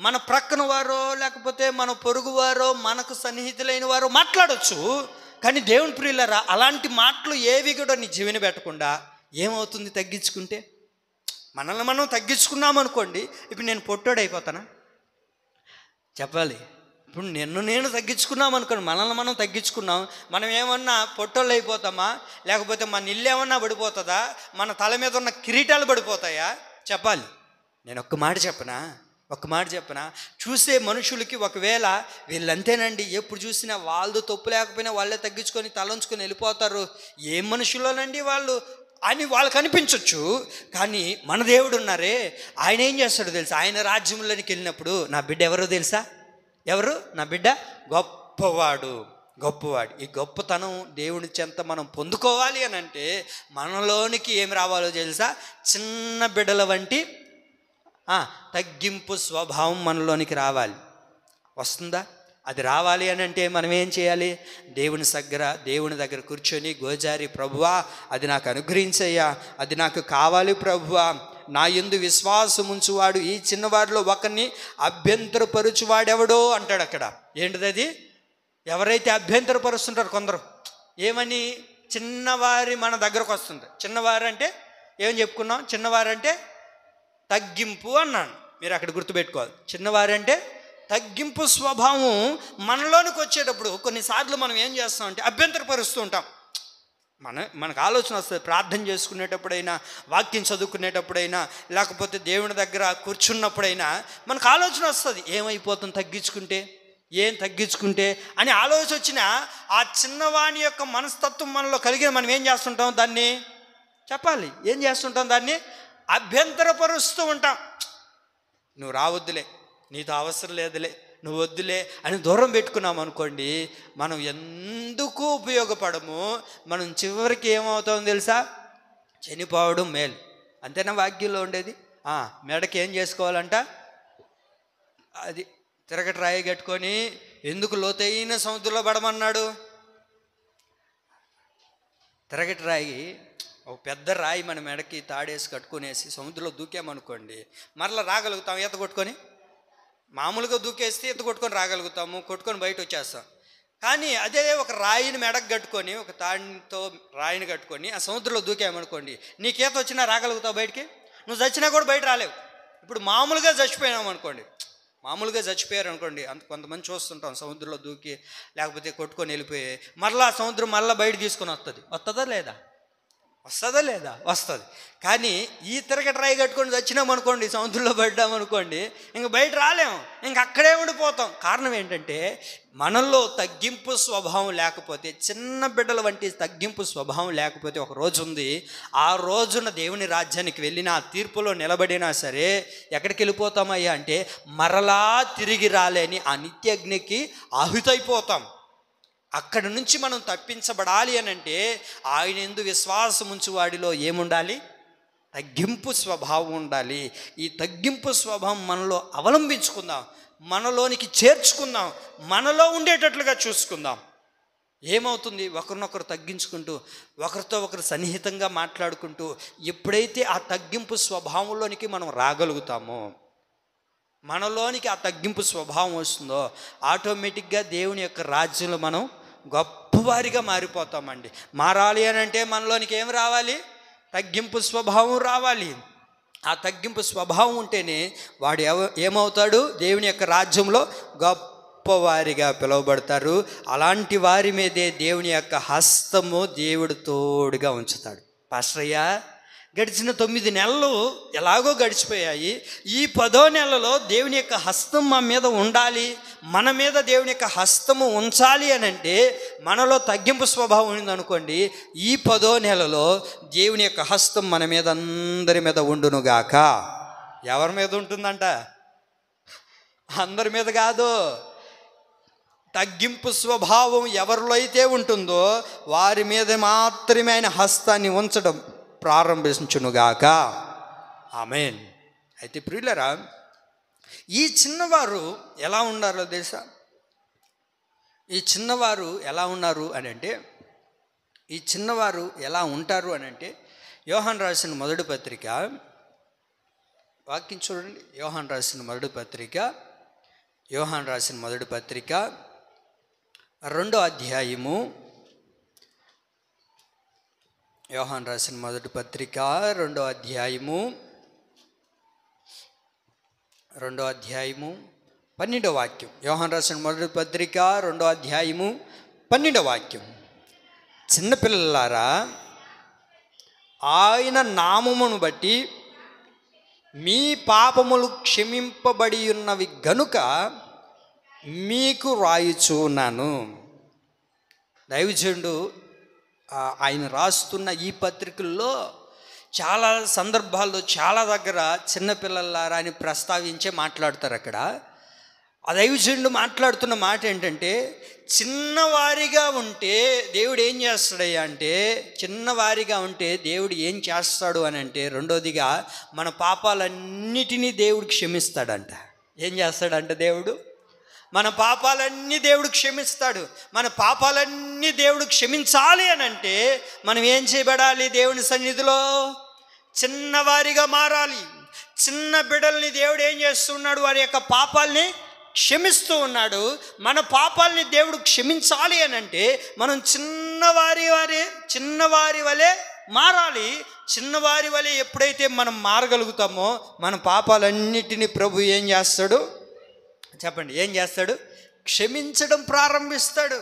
మన ప్రక్కన వారో లేకపోతే మన పొరుగు వారో మనకు సన్నిహితులైన వారో మాట్లాడొచ్చు. కానీ దేవుని ప్రియులారా, అలాంటి మాటలు ఏవి కూడా నీ జీవన పెట్టకుండా ఏమవుతుంది? తగ్గించుకుంటే మనల్ని మనం తగ్గించుకున్నాం అనుకోండి, ఇప్పుడు నేను పొట్టోడైపోతానా? చెప్పాలి. ఇప్పుడు నేను తగ్గించుకున్నాం అనుకోండి, మనల్ని మనం తగ్గించుకున్నాం, మనం ఏమన్నా పొట్టోళ్ళు అయిపోతామా? లేకపోతే మన ఇల్లు ఏమన్నా పడిపోతుందా? మన తల మీద ఉన్న కిరీటాలు పడిపోతాయా? చెప్పాలి. నేను ఒక్క మాట చెప్పనా, చూసే మనుషులకి ఒకవేళ వీళ్ళంతేనండి, ఎప్పుడు చూసినా వాళ్ళతో తప్పు లేకపోయినా వాళ్ళే తగ్గించుకొని తలంచుకొని వెళ్ళిపోతారు, ఏం మనుషులోనండి వాళ్ళు అని వాళ్ళకి అనిపించవచ్చు. కానీ మన దేవుడు ఉన్నారే, ఆయన ఏం చేస్తాడో తెలుసా? ఆయన రాజ్యంలోనికి వెళ్ళినప్పుడు నా బిడ్డ ఎవరో తెలుసా? నా బిడ్డ గొప్పవాడు. ఈ గొప్పతనం దేవుని చెంత మనం పొందుకోవాలి అని అంటే మనలోనికి ఏం రావాలో తెలుసా? చిన్న బిడ్డల వంటి తగ్గింపు స్వభావం మనలోనికి రావాలి. వస్తుందా? అది రావాలి అని అంటే మనం ఏం చేయాలి? దేవుని దగ్గర కూర్చొని గోజారి, ప్రభువా అది నాకు అనుగ్రహించయ్యా, అది నాకు కావాలి ప్రభువా, నా యందు విశ్వాసం ఉంచువాడు ఈ చిన్నవాడిలో ఒకరిని అభ్యంతరపరుచువాడెవడో అంటాడు అక్కడ. ఏంటిది అది? ఎవరైతే అభ్యంతరపరుస్తుంటారు కొందరు, ఏమని? చిన్నవారి మన దగ్గరకు వస్తుంది. చిన్నవారు అంటే ఏం చెప్పుకున్నాం? చిన్నవారంటే తగ్గింపు అన్నాను. మీరు అక్కడ గుర్తుపెట్టుకోవాలి. చిన్నవారంటే తగ్గింపు స్వభావం మనలోనికి వచ్చేటప్పుడు కొన్నిసార్లు మనం ఏం చేస్తామంటే అభ్యంతరపరుస్తూ ఉంటాం. మనకు ఆలోచన వస్తుంది. ప్రార్థన చేసుకునేటప్పుడైనా, వాక్యం చదువుకునేటప్పుడైనా, లేకపోతే దేవుని దగ్గర కూర్చున్నప్పుడైనా మనకు ఆలోచన వస్తుంది, ఏమైపోతుంది తగ్గించుకుంటే అని ఆలోచన వచ్చిన ఆ చిన్నవాణి యొక్క మనస్తత్వం మనలో కలిగిన మనం ఏం చేస్తుంటాం? దాన్ని చెప్పాలి. ఏం చేస్తుంటాం? దాన్ని అభ్యంతరపరుస్తూ ఉంటాం. నువ్వు రావద్దులే, నీతో అవసరం లేదులే, నువ్వు వద్దులే అని దూరం పెట్టుకున్నాం అనుకోండి, మనం ఎందుకు ఉపయోగపడము. మనం చివరికి ఏమవుతామో తెలుసా? చనిపోవడం మేలు. అంతేనా వాక్యంలో ఉండేది? మెడకి ఏం చేసుకోవాలంట? అది తిరగటి రాయి కట్టుకొని ఎందుకు లోతైన సముద్రంలో పడమన్నాడు? తిరగటి రాయి, ఒక పెద్ద రాయి మన మెడకి తాడేసి కట్టుకునేసి సముద్రంలో దూకామనుకోండి, మరలా రాగలుగుతాం ఈత కొట్టుకొని? మామూలుగా దూకేస్తే ఈత కొట్టుకొని రాగలుగుతాము, కొట్టుకొని బయట వచ్చేస్తాం. కానీ అదే ఒక రాయిని మెడకు కట్టుకొని, ఒక తాడితో రాయిని కట్టుకొని ఆ సముద్రంలో దూకామనుకోండి, నీకు ఈత వచ్చినా రాగలుగుతావు బయటికి? నువ్వు చచ్చినా కూడా బయట రాలేవు. ఇప్పుడు మామూలుగా చచ్చిపోయారు అనుకోండి, కొంతమంది చూస్తుంటాం సముద్రంలో దూకి లేకపోతే కొట్టుకొని వెళ్ళిపోయి మరలా సముద్రం మళ్ళీ బయట తీసుకొని వస్తుందా లేదా? వస్తుంది. కానీ ఈ తిరగటి రాయి కట్టుకొని చచ్చినామనుకోండి, సముద్రంలో పడ్డామనుకోండి, ఇంక బయట రాలేము, ఇంక అక్కడే ఉండిపోతాం. కారణం ఏంటంటే మనలో తగ్గింపు స్వభావం లేకపోతే, చిన్న బిడ్డల వంటి తగ్గింపు స్వభావం లేకపోతే ఒక రోజు ఉంది, ఆ రోజున దేవుని రాజ్యానికి వెళ్ళినా, తీర్పులో నిలబడినా సరే ఎక్కడికి వెళ్ళిపోతామయ్యా అంటే మరలా తిరిగి రాలేని ఆ నిత్యగ్నికి ఆహుతైపోతాం. అక్కడి నుంచి మనం తప్పించబడాలి అని అంటే ఆయన యందు విశ్వాసం ఉంచు వాడిలో ఏముండాలి? తగ్గింపు స్వభావం ఉండాలి. ఈ తగ్గింపు స్వభావం మనలో అవలంబించుకుందాం, మనలోనికి చేర్చుకుందాం, మనలో ఉండేటట్లుగా చూసుకుందాం. ఏమవుతుంది? ఒకరినొకరు తగ్గించుకుంటూ, ఒకరితో ఒకరు సన్నిహితంగా మాట్లాడుకుంటూ ఎప్పుడైతే ఆ తగ్గింపు స్వభావంలోనికి మనం రాగలుగుతామో, మనలోనికి ఆ తగ్గింపు స్వభావం వస్తుందో, ఆటోమేటిక్గా దేవుని యొక్క రాజ్యంలో మనం గొప్పవారిగా మారిపోతామండి. మారాలి అని అంటే మనలోనికి ఏం రావాలి? తగ్గింపు స్వభావం రావాలి. ఆ తగ్గింపు స్వభావం ఉంటేనే వాడు ఏమవుతాడు? దేవుని యొక్క రాజ్యంలో గొప్పవారిగా పిలువబడతారు. అలాంటి వారి మీదే దేవుని యొక్క హస్తము దేవుడు తోడుగా ఉంచుతాడు. పాస్టరయ్య, గడిచిన 9 నెలలు ఎలాగో గడిచిపోయాయి, ఈ 10వ నెలలో దేవుని యొక్క హస్తం మా మీద ఉండాలి, మన మీద దేవుని యొక్క హస్తము ఉంచాలి అని అంటే మనలో తగ్గింపు స్వభావం ఉందనుకోండి, ఈ 10వ నెలలో దేవుని యొక్క హస్తం మన మీద అందరి మీద ఉండునుగాక. ఎవరి మీద ఉంటుందంట? అందరి మీద కాదు. తగ్గింపు స్వభావం ఎవరిలో అయితే ఉంటుందో వారి మీద మాత్రమే ఆయన హస్తాన్ని ఉంచడం ప్రారంభించునుగాక. ఆమేన్. అయితే ప్రియులారా, ఈ చిన్నవారు ఎలా ఉన్నారో తెలుసా? ఈ చిన్నవారు ఎలా ఉన్నారు అని అంటే, ఈ చిన్నవారు ఎలా ఉంటారు అని అంటే, యోహాను రాసిన మొదటి పత్రిక వాక్యం చూడండి. యోహాను రాసిన మొదటి పత్రిక 2వ అధ్యాయము. యోహాను రాసిన మొదటి పత్రిక 2వ అధ్యాయము 12వ వాక్యం. యోహాను రాసిన మొదటి పత్రిక 2వ అధ్యాయము 12వ వాక్యం. చిన్నపిల్లలారా, ఆయన నామమును బట్టి మీ పాపములు క్షమింపబడి ఉన్నవి గనుక మీకు రాయుచున్నాను. దైవజనుడు ఆయన రాస్తున్న ఈ పత్రికల్లో చాలా సందర్భాల్లో చాలా దగ్గర చిన్నపిల్లలారా అని ప్రస్తావించే మాట్లాడతారు. అక్కడ ఆ దైవజనుడు మాట్లాడుతున్న మాట ఏంటంటే, చిన్నవారిగా ఉంటే దేవుడు ఏం చేస్తాడయ్యా అంటే, చిన్నవారిగా ఉంటే దేవుడు ఏం చేస్తాడు అని అంటే, రెండోదిగా మన పాపాలన్నిటినీ దేవుడు క్షమిస్తాడంట. ఏం చేస్తాడంట దేవుడు? మన పాపాలన్నీ దేవుడు క్షమిస్తాడు. మన పాపాలన్నీ దేవుడు క్షమించాలి అని అంటే మనం ఏం చేయబడాలి? దేవుని సన్నిధిలో చిన్నవారిగా మారాలి. చిన్న బిడ్డల్ని దేవుడు ఏం చేస్తున్నాడు? వారి యొక్క పాపాలని క్షమిస్తూ ఉన్నాడు. మన పాపాలని దేవుడు క్షమించాలి అని అంటే మనం చిన్నవారి వలె మారాలి. చిన్నవారి వలె ఎప్పుడైతే మనం మారగలుగుతామో మన పాపాలన్నిటినీ ప్రభు ఏం చేస్తాడు? చెప్పండి, ఏం చేస్తాడు? క్షమించడం ప్రారంభిస్తాడు.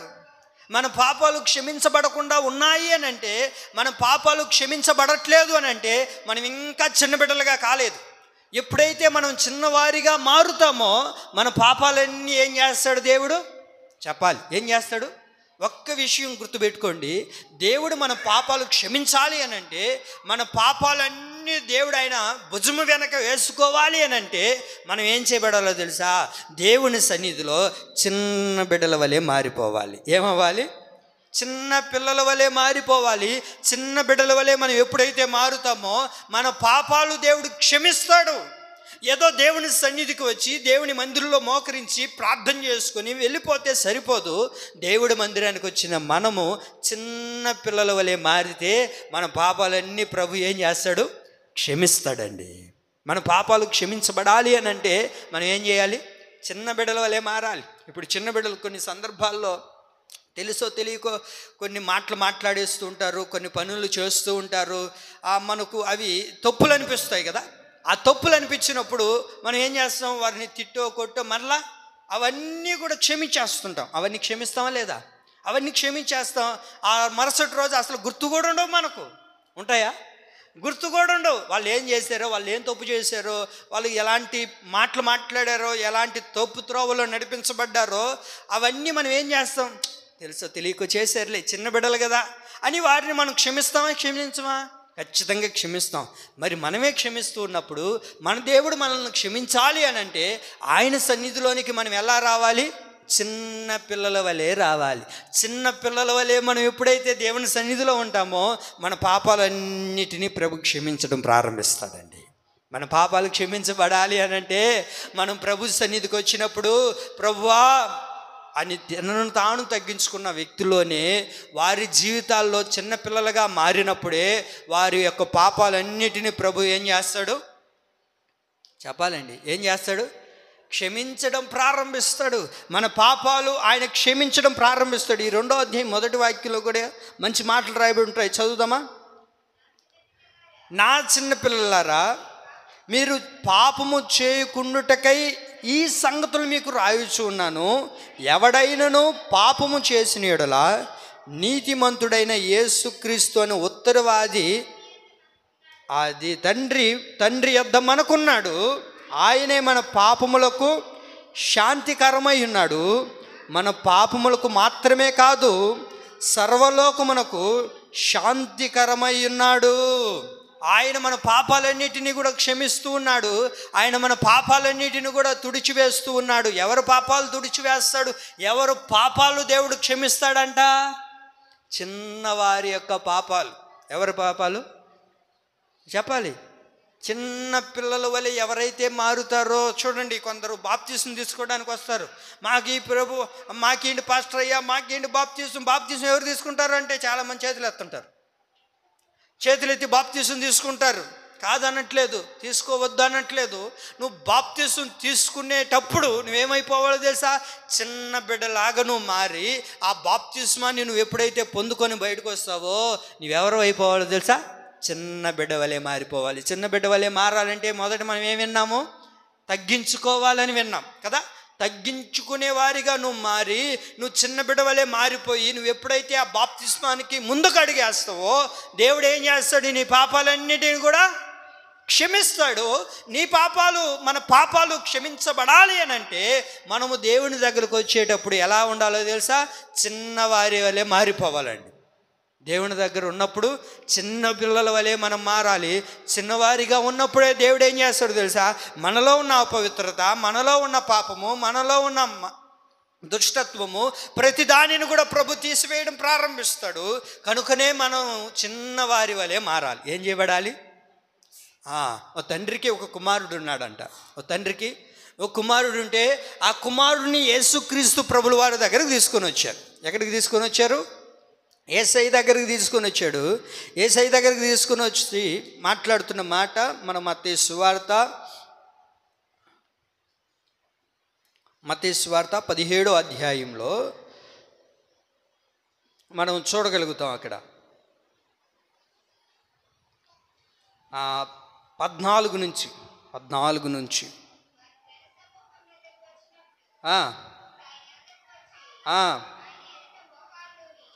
మన పాపాలు క్షమించబడకుండా ఉన్నాయి అని అంటే, మన పాపాలు క్షమించబడట్లేదు అని అంటే మనం ఇంకా చిన్న బిడ్డలుగా కాలేదు. ఎప్పుడైతే మనం చిన్నవారిగా మారుతామో మన పాపాలన్నీ ఏం చేస్తాడు దేవుడు? చెప్పాలి, ఏం చేస్తాడు? ఒక్క విషయం గుర్తుపెట్టుకోండి, దేవుడు మన పాపాలు క్షమించాలి అని అంటే, మన పాపాలన్నీ దేవుడు ఆయన భుజము వెనక వేసుకోవాలి అని అంటే మనం ఏం చేయబడాలో తెలుసా? దేవుని సన్నిధిలో చిన్న బిడ్డల వలె మారిపోవాలి. ఏమవ్వాలి? చిన్న పిల్లల వలె మారిపోవాలి. చిన్న బిడ్డల వలె మనం ఎప్పుడైతే మారుతామో మన పాపాలు దేవుడు క్షమిస్తాడు. ఏదో దేవుని సన్నిధికి వచ్చి దేవుని మందిరంలో మోకరించి ప్రార్థన చేసుకొని వెళ్ళిపోతే సరిపోదు. దేవుడి మందిరానికి వచ్చిన మనము చిన్న పిల్లల వలె మారితే మన పాపాలన్నీ ప్రభు ఏం చేస్తాడు? క్షమిస్తాడండి. మన పాపాలు క్షమించబడాలి అని అంటే మనం ఏం చేయాలి? చిన్న బిడ్డల వలె మారాలి. ఇప్పుడు చిన్న బిడ్డలు కొన్ని సందర్భాల్లో తెలుసో తెలియకో కొన్ని మాటలు మాట్లాడేస్తూ ఉంటారు, కొన్ని పనులు చేస్తూ ఉంటారు. మనకు అవి తప్పులు అనిపిస్తాయి కదా. ఆ తప్పులు అనిపించినప్పుడు మనం ఏం చేస్తాం? వారిని తిట్టో కొట్టో మరలా అవన్నీ కూడా క్షమించేస్తుంటాం. అవన్నీ క్షమిస్తామా లేదా? అవన్నీ క్షమించేస్తాం. ఆ మరుసటి రోజు అసలు గుర్తు కూడా ఉండవు. మనకు ఉంటాయా? గుర్తు కూడా ఉండవు. వాళ్ళు ఏం చేశారో, వాళ్ళు ఏం తప్పు చేశారో, వాళ్ళు ఎలాంటి మాటలు మాట్లాడారో, ఎలాంటి తప్పు త్రోవలో నడిపించబడ్డారో అవన్నీ మనం ఏం చేస్తాం? తెలుసో తెలియకో చేశారులే, చిన్న బిడ్డలు కదా అని వారిని మనం క్షమిస్తామా? క్షమించమా? ఖచ్చితంగా క్షమిస్తాం. మరి మనమే క్షమిస్తూ ఉన్నప్పుడు మన దేవుడు మనల్ని క్షమించాలి అని అంటే ఆయన సన్నిధిలోనికి మనం ఎలా రావాలి? చిన్న పిల్లల వలె రావాలి. చిన్న పిల్లల వలె మనం ఎప్పుడైతే దేవుని సన్నిధిలో ఉంటామో మన పాపాలన్నిటినీ ప్రభు క్షమించడం ప్రారంభిస్తాడండి. మన పాపాలు క్షమించబడాలి అని అంటే మనం ప్రభు సన్నిధికి వచ్చినప్పుడు ప్రభువా అని తనను తాను తగ్గించుకున్న వ్యక్తిలోనే వారి జీవితాల్లో చిన్నపిల్లలుగా మారినప్పుడే వారి యొక్క పాపాలన్నిటినీ ప్రభు ఏం చేస్తాడు? చెప్పాలండి, ఏం చేస్తాడు? క్షమించడం ప్రారంభిస్తాడు. మన పాపాలు ఆయన క్షమించడం ప్రారంభిస్తాడు. ఈ 2వ అధ్యాయం 1వ వాక్యంలో కూడా మంచి మాటలు రాయబడి ఉంటాయి, చదువుదామా? నా చిన్న పిల్లలారా, మీరు పాపము చేయకుండుటకై ఈ సంగతులు మీకు రాయుచు ఉన్నాను. ఎవడైనను పాపము చేసిన యెడల నీతిమంతుడైన యేసుక్రీస్తు అనే ఉత్తరవాది అది తండ్రి యొద్ద మనకున్నాడు. ఆయనే మన పాపములకు శాంతికరమై ఉన్నాడు. మన పాపములకు మాత్రమే కాదు, సర్వలోకమునకు శాంతికరమై ఉన్నాడు. ఆయన మన పాపాలన్నిటినీ కూడా క్షమిస్తూ ఉన్నాడు. ఆయన మన పాపాలన్నిటిని కూడా తుడిచివేస్తూ ఉన్నాడు. ఎవరు పాపాలు తుడిచివేస్తాడు? ఎవరు పాపాలు దేవుడు క్షమిస్తాడంట? చిన్నవారి యొక్క పాపాలు. ఎవరి పాపాలు? చెప్పాలి. చిన్న పిల్లల వలె ఎవరైతే మారుతారో చూడండి, కొందరు బాప్తీసం తీసుకోవడానికి వస్తారు. మాకు ప్రభు, మాకేంటి పాస్టర్ అయ్యా, మాకేంటి బాప్తీసం ఎవరు తీసుకుంటారు అంటే చాలామంది చేతులు ఎత్తుంటారు. చేతులెత్తి బాప్తీసం తీసుకుంటారు. కాదనట్లేదు, తీసుకోవద్దు అనట్లేదు. నువ్వు బాప్తీసం తీసుకునేటప్పుడు నువ్వేమైపోవాలో తెలుసా? చిన్న బిడ్డలాగా నువ్వు మారి ఆ బాప్తీస్మాన్ని నువ్వు ఎప్పుడైతే పొందుకొని బయటకు వస్తావో నువ్వెవరో అయిపోవాలో తెలుసా? చిన్న బిడ్డ వలె మారిపోవాలి. చిన్న బిడ్డ వలె మారాలంటే మొదట మనం ఏం విన్నాము? తగ్గించుకోవాలని విన్నాం కదా. తగ్గించుకునే వారిగా నువ్వు మారి నువ్వు చిన్న బిడ్డ వలె మారిపోయి నువ్వు ఎప్పుడైతే ఆ బాప్తిస్మానికి ముందుకు అడిగేస్తావో దేవుడు ఏం చేస్తాడు? నీ పాపాలన్నిటిని కూడా క్షమిస్తాడు. నీ పాపాలు, మన పాపాలు క్షమించబడాలి అని అంటే మనము దేవుని దగ్గరకు వచ్చేటప్పుడు ఎలా ఉండాలో తెలుసా? చిన్నవారి వలె మారిపోవాలండి. దేవుని దగ్గర ఉన్నప్పుడు చిన్న పిల్లల వలె మనం మారాలి. చిన్నవారిగా ఉన్నప్పుడే దేవుడు ఏం చేస్తాడు తెలుసా? మనలో ఉన్న అపవిత్రత, మనలో ఉన్న పాపము, మనలో ఉన్న దుష్టత్వము ప్రతి దానిని కూడా ప్రభు తీసివేయడం ప్రారంభిస్తాడు. కనుకనే మనం చిన్నవారి వలె మారాలి. ఏం చేయబడాలి? ఓ తండ్రికి ఒక కుమారుడు ఉన్నాడంట. ఓ తండ్రికి ఒక కుమారుడు ఉంటే ఆ కుమారుడిని యేసుక్రీస్తు ప్రభుల వారి దగ్గరకు తీసుకొని వచ్చారు. ఎక్కడికి తీసుకొని వచ్చారు? యేసయ్య దగ్గరికి తీసుకొని వచ్చాడు. యేసయ్య దగ్గరికి తీసుకొని వచ్చి మాట్లాడుతున్న మాట మన మత్తయి సువార్త 17వ అధ్యాయంలో మనం చూడగలుగుతాం. అక్కడ 14 నుంచి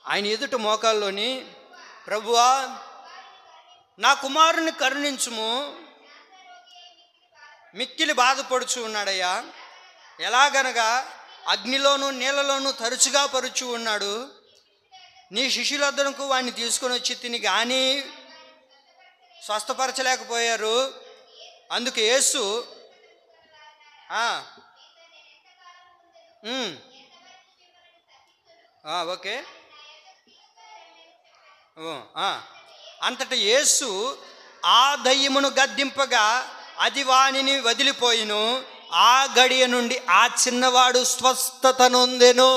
ఆయన ఎదుట మోకాల్లోని, ప్రభువా నా కుమారుని కరుణించుము, మిక్కిలి బాధపడుచు ఉన్నాడయ్యా, ఎలాగనగా అగ్నిలోను నీళ్ళలోనూ తరచుగా పరుచు ఉన్నాడు. నీ శిష్యులద్దరకు వాడిని తీసుకొని వచ్చి తిని కానీ స్వస్థపరచలేకపోయారు. అందుకు యేసు ఓకే అంతట యేసు ఆ దయ్యమును గద్దింపగా అది వానిని వదిలిపోయిను. ఆ గడియ నుండి ఆ చిన్నవాడు స్వస్థత నొందెను.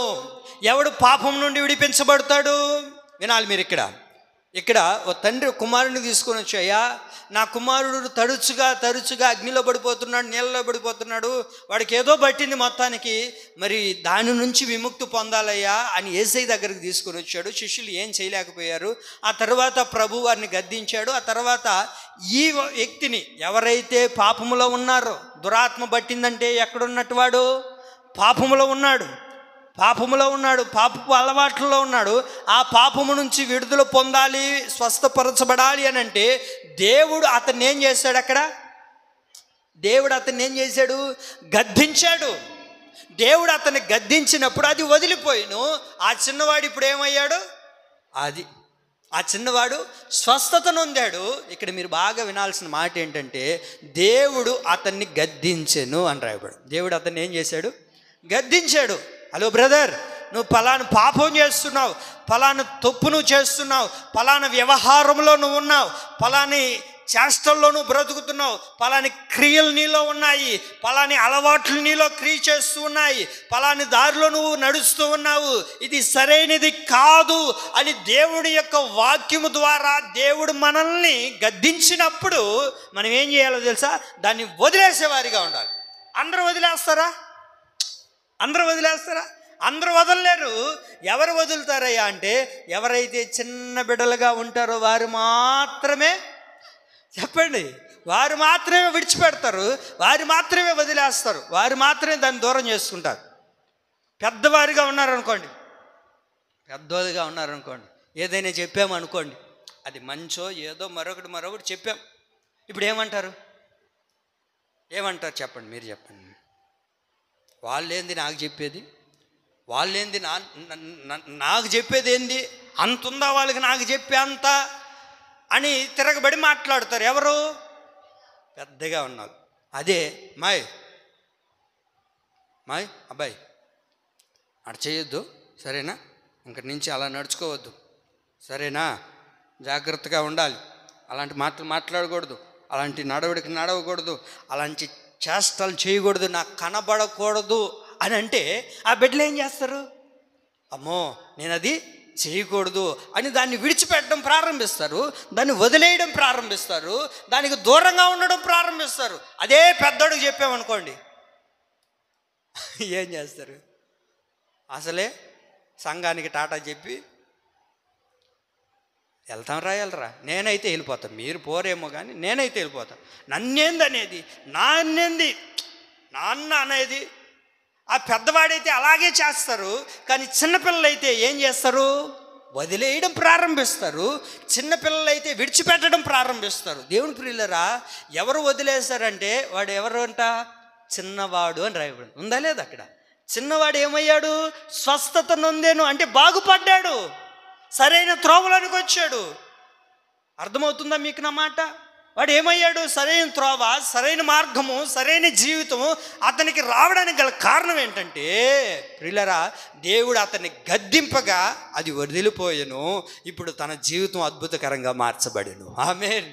ఎవడు పాపం నుండి విడిపించబడతాడు? వినాలి మీరు. ఇక్కడ ఓ తండ్రి కుమారుని తీసుకొని వచ్చాయా, నా కుమారుడు తరచుగా అగ్నిలో పడిపోతున్నాడు, నీళ్ళలో పడిపోతున్నాడు, వాడికి ఏదో పట్టింది మొత్తానికి, మరి దాని నుంచి విముక్తి పొందాలయ్యా అని యేసయ్య దగ్గరికి తీసుకొని వచ్చాడు. శిష్యులు ఏం చేయలేకపోయారు. ఆ తర్వాత ప్రభు వారిని గద్దించాడు. ఆ తర్వాత ఈ వ్యక్తిని, ఎవరైతే పాపములో ఉన్నారో, దురాత్మ పట్టిందంటే ఎక్కడున్నట్టు వాడు పాపములో ఉన్నాడు, పాపపు అలవాట్లలో ఉన్నాడు. ఆ పాపము నుంచి విడుదల పొందాలి, స్వస్థపరచబడాలి అని అంటే దేవుడు అతన్ని ఏం చేశాడు? దేవుడు అతన్ని ఏం చేశాడు? గద్దించాడు. దేవుడు అతన్ని గద్దించినప్పుడు అది వదిలిపోయిను. ఆ చిన్నవాడు ఇప్పుడు ఏమయ్యాడు? ఆ చిన్నవాడు స్వస్థత నొందాడు. ఇక్కడ మీరు బాగా వినాల్సిన మాట ఏంటంటే, దేవుడు అతన్ని గద్దించెను అని రాయబడు. దేవుడు అతన్ని ఏం చేశాడు? గద్దించాడు. హలో బ్రదర్, నువ్వు పలానా పాపం చేస్తున్నావు, పలానా తప్పు నువ్వు చేస్తున్నావు, పలానా వ్యవహారంలో నువ్వు ఉన్నావు, పలాని చేష్టల్లో నువ్వు బ్రతుకుతున్నావు, పలాని క్రియలు నీలో ఉన్నాయి, పలాని అలవాట్లు నీలో క్రియ చేస్తూ ఉన్నాయి, పలాని దారిలో నువ్వు నడుస్తూ ఉన్నావు, ఇది సరైనది కాదు అని దేవుడి యొక్క వాక్యము ద్వారా దేవుడు మనల్ని గద్దించినప్పుడు మనం ఏం చేయాలో తెలుసా? దాన్ని వదిలేసేవారిగా ఉండాలి. అందరూ వదిలేస్తారా? అందరూ వదలలేరు. ఎవరు వదులుతారయ్యా అంటే, ఎవరైతే చిన్న బిడ్డలుగా ఉంటారో వారు మాత్రమే, చెప్పండి, వారు మాత్రమే విడిచిపెడతారు, వారు మాత్రమే వదిలేస్తారు, వారు మాత్రమే దాన్ని దూరం చేసుకుంటారు. పెద్దవారిగా ఉన్నారనుకోండి, ఏదైనా చెప్పామనుకోండి, అది మంచో ఏదో మరొకటి చెప్పాం, ఇప్పుడు ఏమంటారు చెప్పండి, మీరు చెప్పండి. వాళ్ళేంది నాకు చెప్పేది, వాళ్ళేంది నాకు చెప్పేది ఏంది, అంతుందా వాళ్ళకి నాకు చెప్పే అంత అని తిరగబడి మాట్లాడతారు. ఎవరు? పెద్దగా ఉన్నారు. అదే మాయ్ అబ్బాయి అటు చేయొద్దు, సరేనా, ఇంక నుంచి అలా నడుచుకోవద్దు, సరేనా, జాగ్రత్తగా ఉండాలి, అలాంటి మాటలు మాట్లాడకూడదు, అలాంటి నడవకూడదు, అలాంటి చేష్టలు చేయకూడదు, నాకు కనబడకూడదు అని అంటే ఆ బిడ్డలు ఏం చేస్తారు? అమ్మో నేను అది చేయకూడదు అని దాన్ని విడిచిపెట్టడం ప్రారంభిస్తారు, దాన్ని వదిలేయడం ప్రారంభిస్తారు, దానికి దూరంగా ఉండడం ప్రారంభిస్తారు. అదే పెద్దోడికి చెప్పామనుకోండి, ఏం చేస్తారు? అసలే సంఘానికి టాటా చెప్పి వెళ్ళరా, నేనైతే వెళ్ళిపోతాను, మీరు పోరేమో కానీ నేనైతే వెళ్ళిపోతాను, నాన్న అనేది. ఆ పెద్దవాడైతే అలాగే చేస్తారు. కానీ చిన్నపిల్లలైతే ఏం చేస్తారు? వదిలేయడం ప్రారంభిస్తారు. చిన్నపిల్లలైతే విడిచిపెట్టడం ప్రారంభిస్తారు. దేవుని ప్రియులరా, ఎవరు వదిలేస్తారంటే వాడు ఎవరు అంట? చిన్నవాడు అని రాయబడింది, ఉందా లేదా అక్కడ? చిన్నవాడు ఏమయ్యాడు? స్వస్థత నొందేను అంటే బాగుపడ్డాడు, సరైన త్రోవలోనికి వచ్చాడు. అర్థమవుతుందా మీకు నా మాట? వాడు ఏమయ్యాడు? సరైన త్రోవ, సరైన మార్గము, సరైన జీవితము అతనికి రావడానికి గల కారణం ఏంటంటే, ప్రియులరా, దేవుడు అతన్ని గద్దింపగా అది వదిలిపోయెను. ఇప్పుడు తన జీవితం అద్భుతకరంగా మార్చబడెను. ఆమేన్.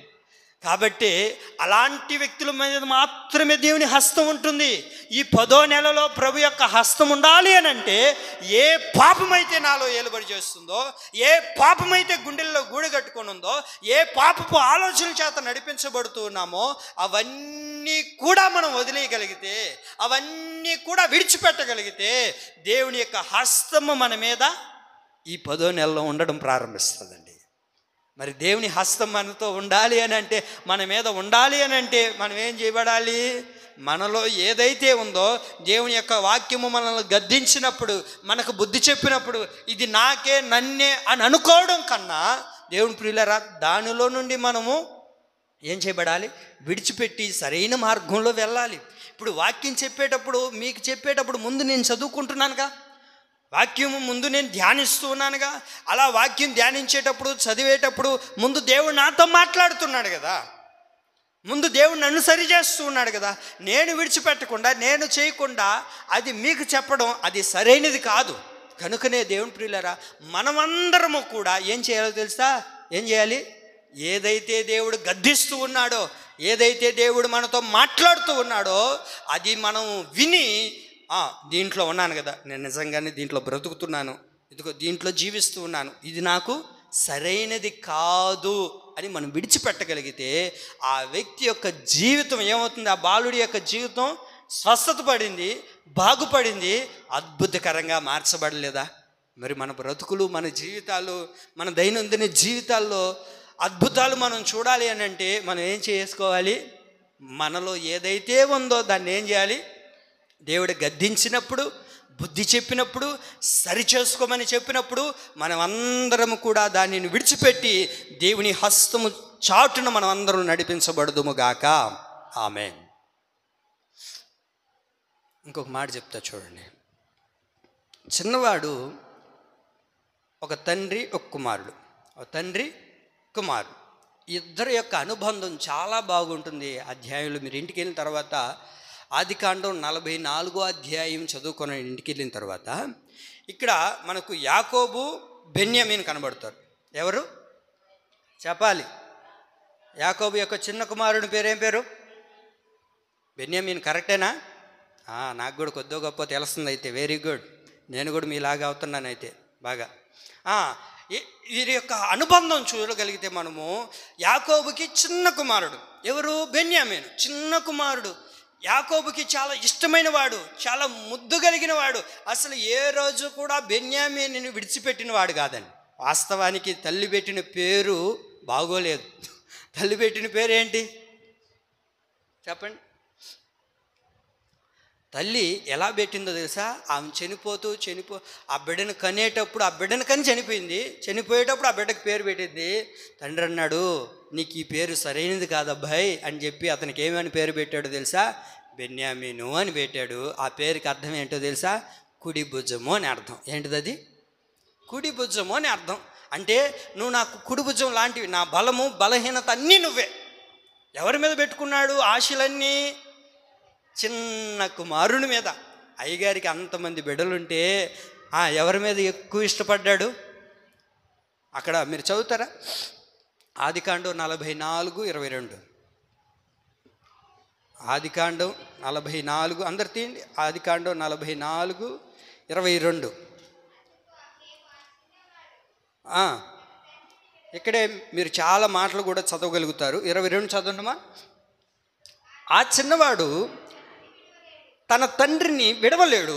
కాబట్టి అలాంటి వ్యక్తుల మీద మాత్రమే దేవుని హస్తం ఉంటుంది. ఈ 10వ నెలలో ప్రభు యొక్క హస్తం ఉండాలి అని అంటే, ఏ పాపమైతే నాలో ఏలుబడి చేస్తుందో, ఏ పాపమైతే గుండెల్లో గూడు కట్టుకొని ఉందో, ఏ పాపపు ఆలోచనల చేత నడిపించబడుతూ ఉన్నామో అవన్నీ కూడా మనం వదిలేయగలిగితే, అవన్నీ కూడా విడిచిపెట్టగలిగితే దేవుని యొక్క హస్తము మన మీద ఈ 10వ నెలలో ఉండడం ప్రారంభిస్తుందండి. మరి దేవుని హస్తం మనతో ఉండాలి అని అంటే, మన మీద ఉండాలి అని అంటే మనం ఏం చేయబడాలి? మనలో ఏదైతే ఉందో, దేవుని యొక్క వాక్యము మనల్ని గద్దించినప్పుడు, మనకు బుద్ధి చెప్పినప్పుడు ఇది నాకే, నన్నే అని అనుకోవడం కన్నా, దేవుని ప్రియులారా, దానిలో నుండి మనము ఏం చేయబడాలి? విడిచిపెట్టి సరైన మార్గంలో వెళ్ళాలి. ఇప్పుడు వాక్యం చెప్పేటప్పుడు, మీకు చెప్పేటప్పుడు ముందు నేను చదువుకుంటున్నానుగా, వాక్యము ముందు నేను ధ్యానిస్తూ ఉన్నానుగా. అలా వాక్యం ధ్యానించేటప్పుడు, చదివేటప్పుడు ముందు దేవుడు నాతో మాట్లాడుతున్నాడు కదా, ముందు దేవుడు నన్ను సరి చేస్తూ ఉన్నాడు కదా. నేను విడిచిపెట్టకుండా, నేను చేయకుండా అది మీకు చెప్పడం అది సరైనది కాదు. కనుకనే దేవుని ప్రియులారా, మనమందరము కూడా ఏం చేయాలో తెలుసా? ఏం చేయాలి? ఏదైతే దేవుడు గద్దిస్తూ ఉన్నాడో, ఏదైతే దేవుడు మనతో మాట్లాడుతూ ఉన్నాడో అది మనం విని, దీంట్లో ఉన్నాను కదా, నేను నిజంగానే దీంట్లో బ్రతుకుతున్నాను, ఇదిగో దీంట్లో జీవిస్తూ ఉన్నాను, ఇది నాకు సరైనది కాదు అని మనం విడిచిపెట్టగలిగితే ఆ వ్యక్తి యొక్క జీవితం ఏమవుతుంది? ఆ బాలుడి యొక్క జీవితం స్వస్థత పడింది, బాగుపడింది, అద్భుతకరంగా మార్చబడలేదా? మరి మన బ్రతుకులు, మన జీవితాలు, మన దైనందిన జీవితాల్లో అద్భుతాలు మనం చూడాలి అని అంటే మనం ఏం చేసుకోవాలి? మనలో ఏదైతే ఉందో దాన్ని ఏం చేయాలి? దేవుడు గద్దించినప్పుడు, బుద్ధి చెప్పినప్పుడు, సరి చేసుకోమని చెప్పినప్పుడు మనం అందరం కూడా దానిని విడిచిపెట్టి దేవుని హస్తము చాటున మనం అందరం నడిపించబడదుముగాక. ఆమేన్. ఇంకొక మాట చెప్తా చూడండి. చిన్నవాడు ఒక తండ్రి, ఒక కుమారుడు, ఒక తండ్రి కుమారుడు, ఇద్దరి యొక్క అనుబంధం చాలా బాగుంటుంది. అధ్యాయంలో మీరు ఇంటికి వెళ్ళిన తర్వాత ఆదికాండం 44వ అధ్యాయం చదువుకొని ఇంటికి వెళ్ళిన తర్వాత ఇక్కడ మనకు యాకోబు, బెన్యామీన్ కనబడతారు. ఎవరు చెప్పాలి? యాకోబు యొక్క చిన్న కుమారుడి పేరు ఏం పేరు? బెన్యామీన్. కరెక్టేనా? నాకు కూడా కొద్దిగా గొప్ప తెలుస్తుంది. అయితే వెరీ గుడ్. నేను కూడా మీలాగా అవుతున్నాను అయితే బాగా. వీరి యొక్క అనుబంధం చూడగలిగితే మనము, యాకోబుకి చిన్న కుమారుడు ఎవరు? బెన్యామీను. చిన్న కుమారుడు యాకోబుకి చాలా ఇష్టమైన వాడు, చాలా ముద్దు కలిగిన వాడు. అసలు ఏ రోజు కూడా బెన్యామీనుని విడిచిపెట్టిన వాడు కాదండి. వాస్తవానికి తల్లి పెట్టిన పేరు బాగోలేదు. తల్లి పెట్టిన పేరు ఏంటి చెప్పండి? తల్లి ఎలా పెట్టిందో తెలుసా? ఆమె చనిపోతూ ఆ బిడ్డను కనేటప్పుడు ఆ బిడ్డను కని చనిపోయింది. చనిపోయేటప్పుడు ఆ బిడ్డకు పేరు పెట్టింది. తండ్రి అన్నాడు, నీకు ఈ పేరు సరైనది కాదబ్బాయి అని చెప్పి అతనికి ఏమని పేరు పెట్టాడో తెలుసా? బెన్యామీను అని పెట్టాడు. ఆ పేరుకి అర్థం ఏంటో తెలుసా? కుడి భుజము అని అర్థం. ఏంటిది అది? కుడి భుజము అని అర్థం. అంటే నువ్వు నాకు కుడి భుజం లాంటివి, నా బలము, బలహీనత అన్నీ నువ్వే. ఎవరి మీద పెట్టుకున్నాడు ఆశలన్నీ? చిన్న కుమారుని మీద. అయ్యగారికి అంతమంది బిడ్డలుంటే ఎవరి మీద ఎక్కువ ఇష్టపడ్డాడు? అక్కడ మీరు చదువుతారా? ఆదికాండం 44:22. ఆదికాండం 44, అందరు తీయండి. ఆదికాండం 44:22. ఇక్కడే మీరు చాలా మాటలు కూడా చదవగలుగుతారు. 22 చదవండిమా. ఆ చిన్నవాడు తన తండ్రిని విడవలేడు,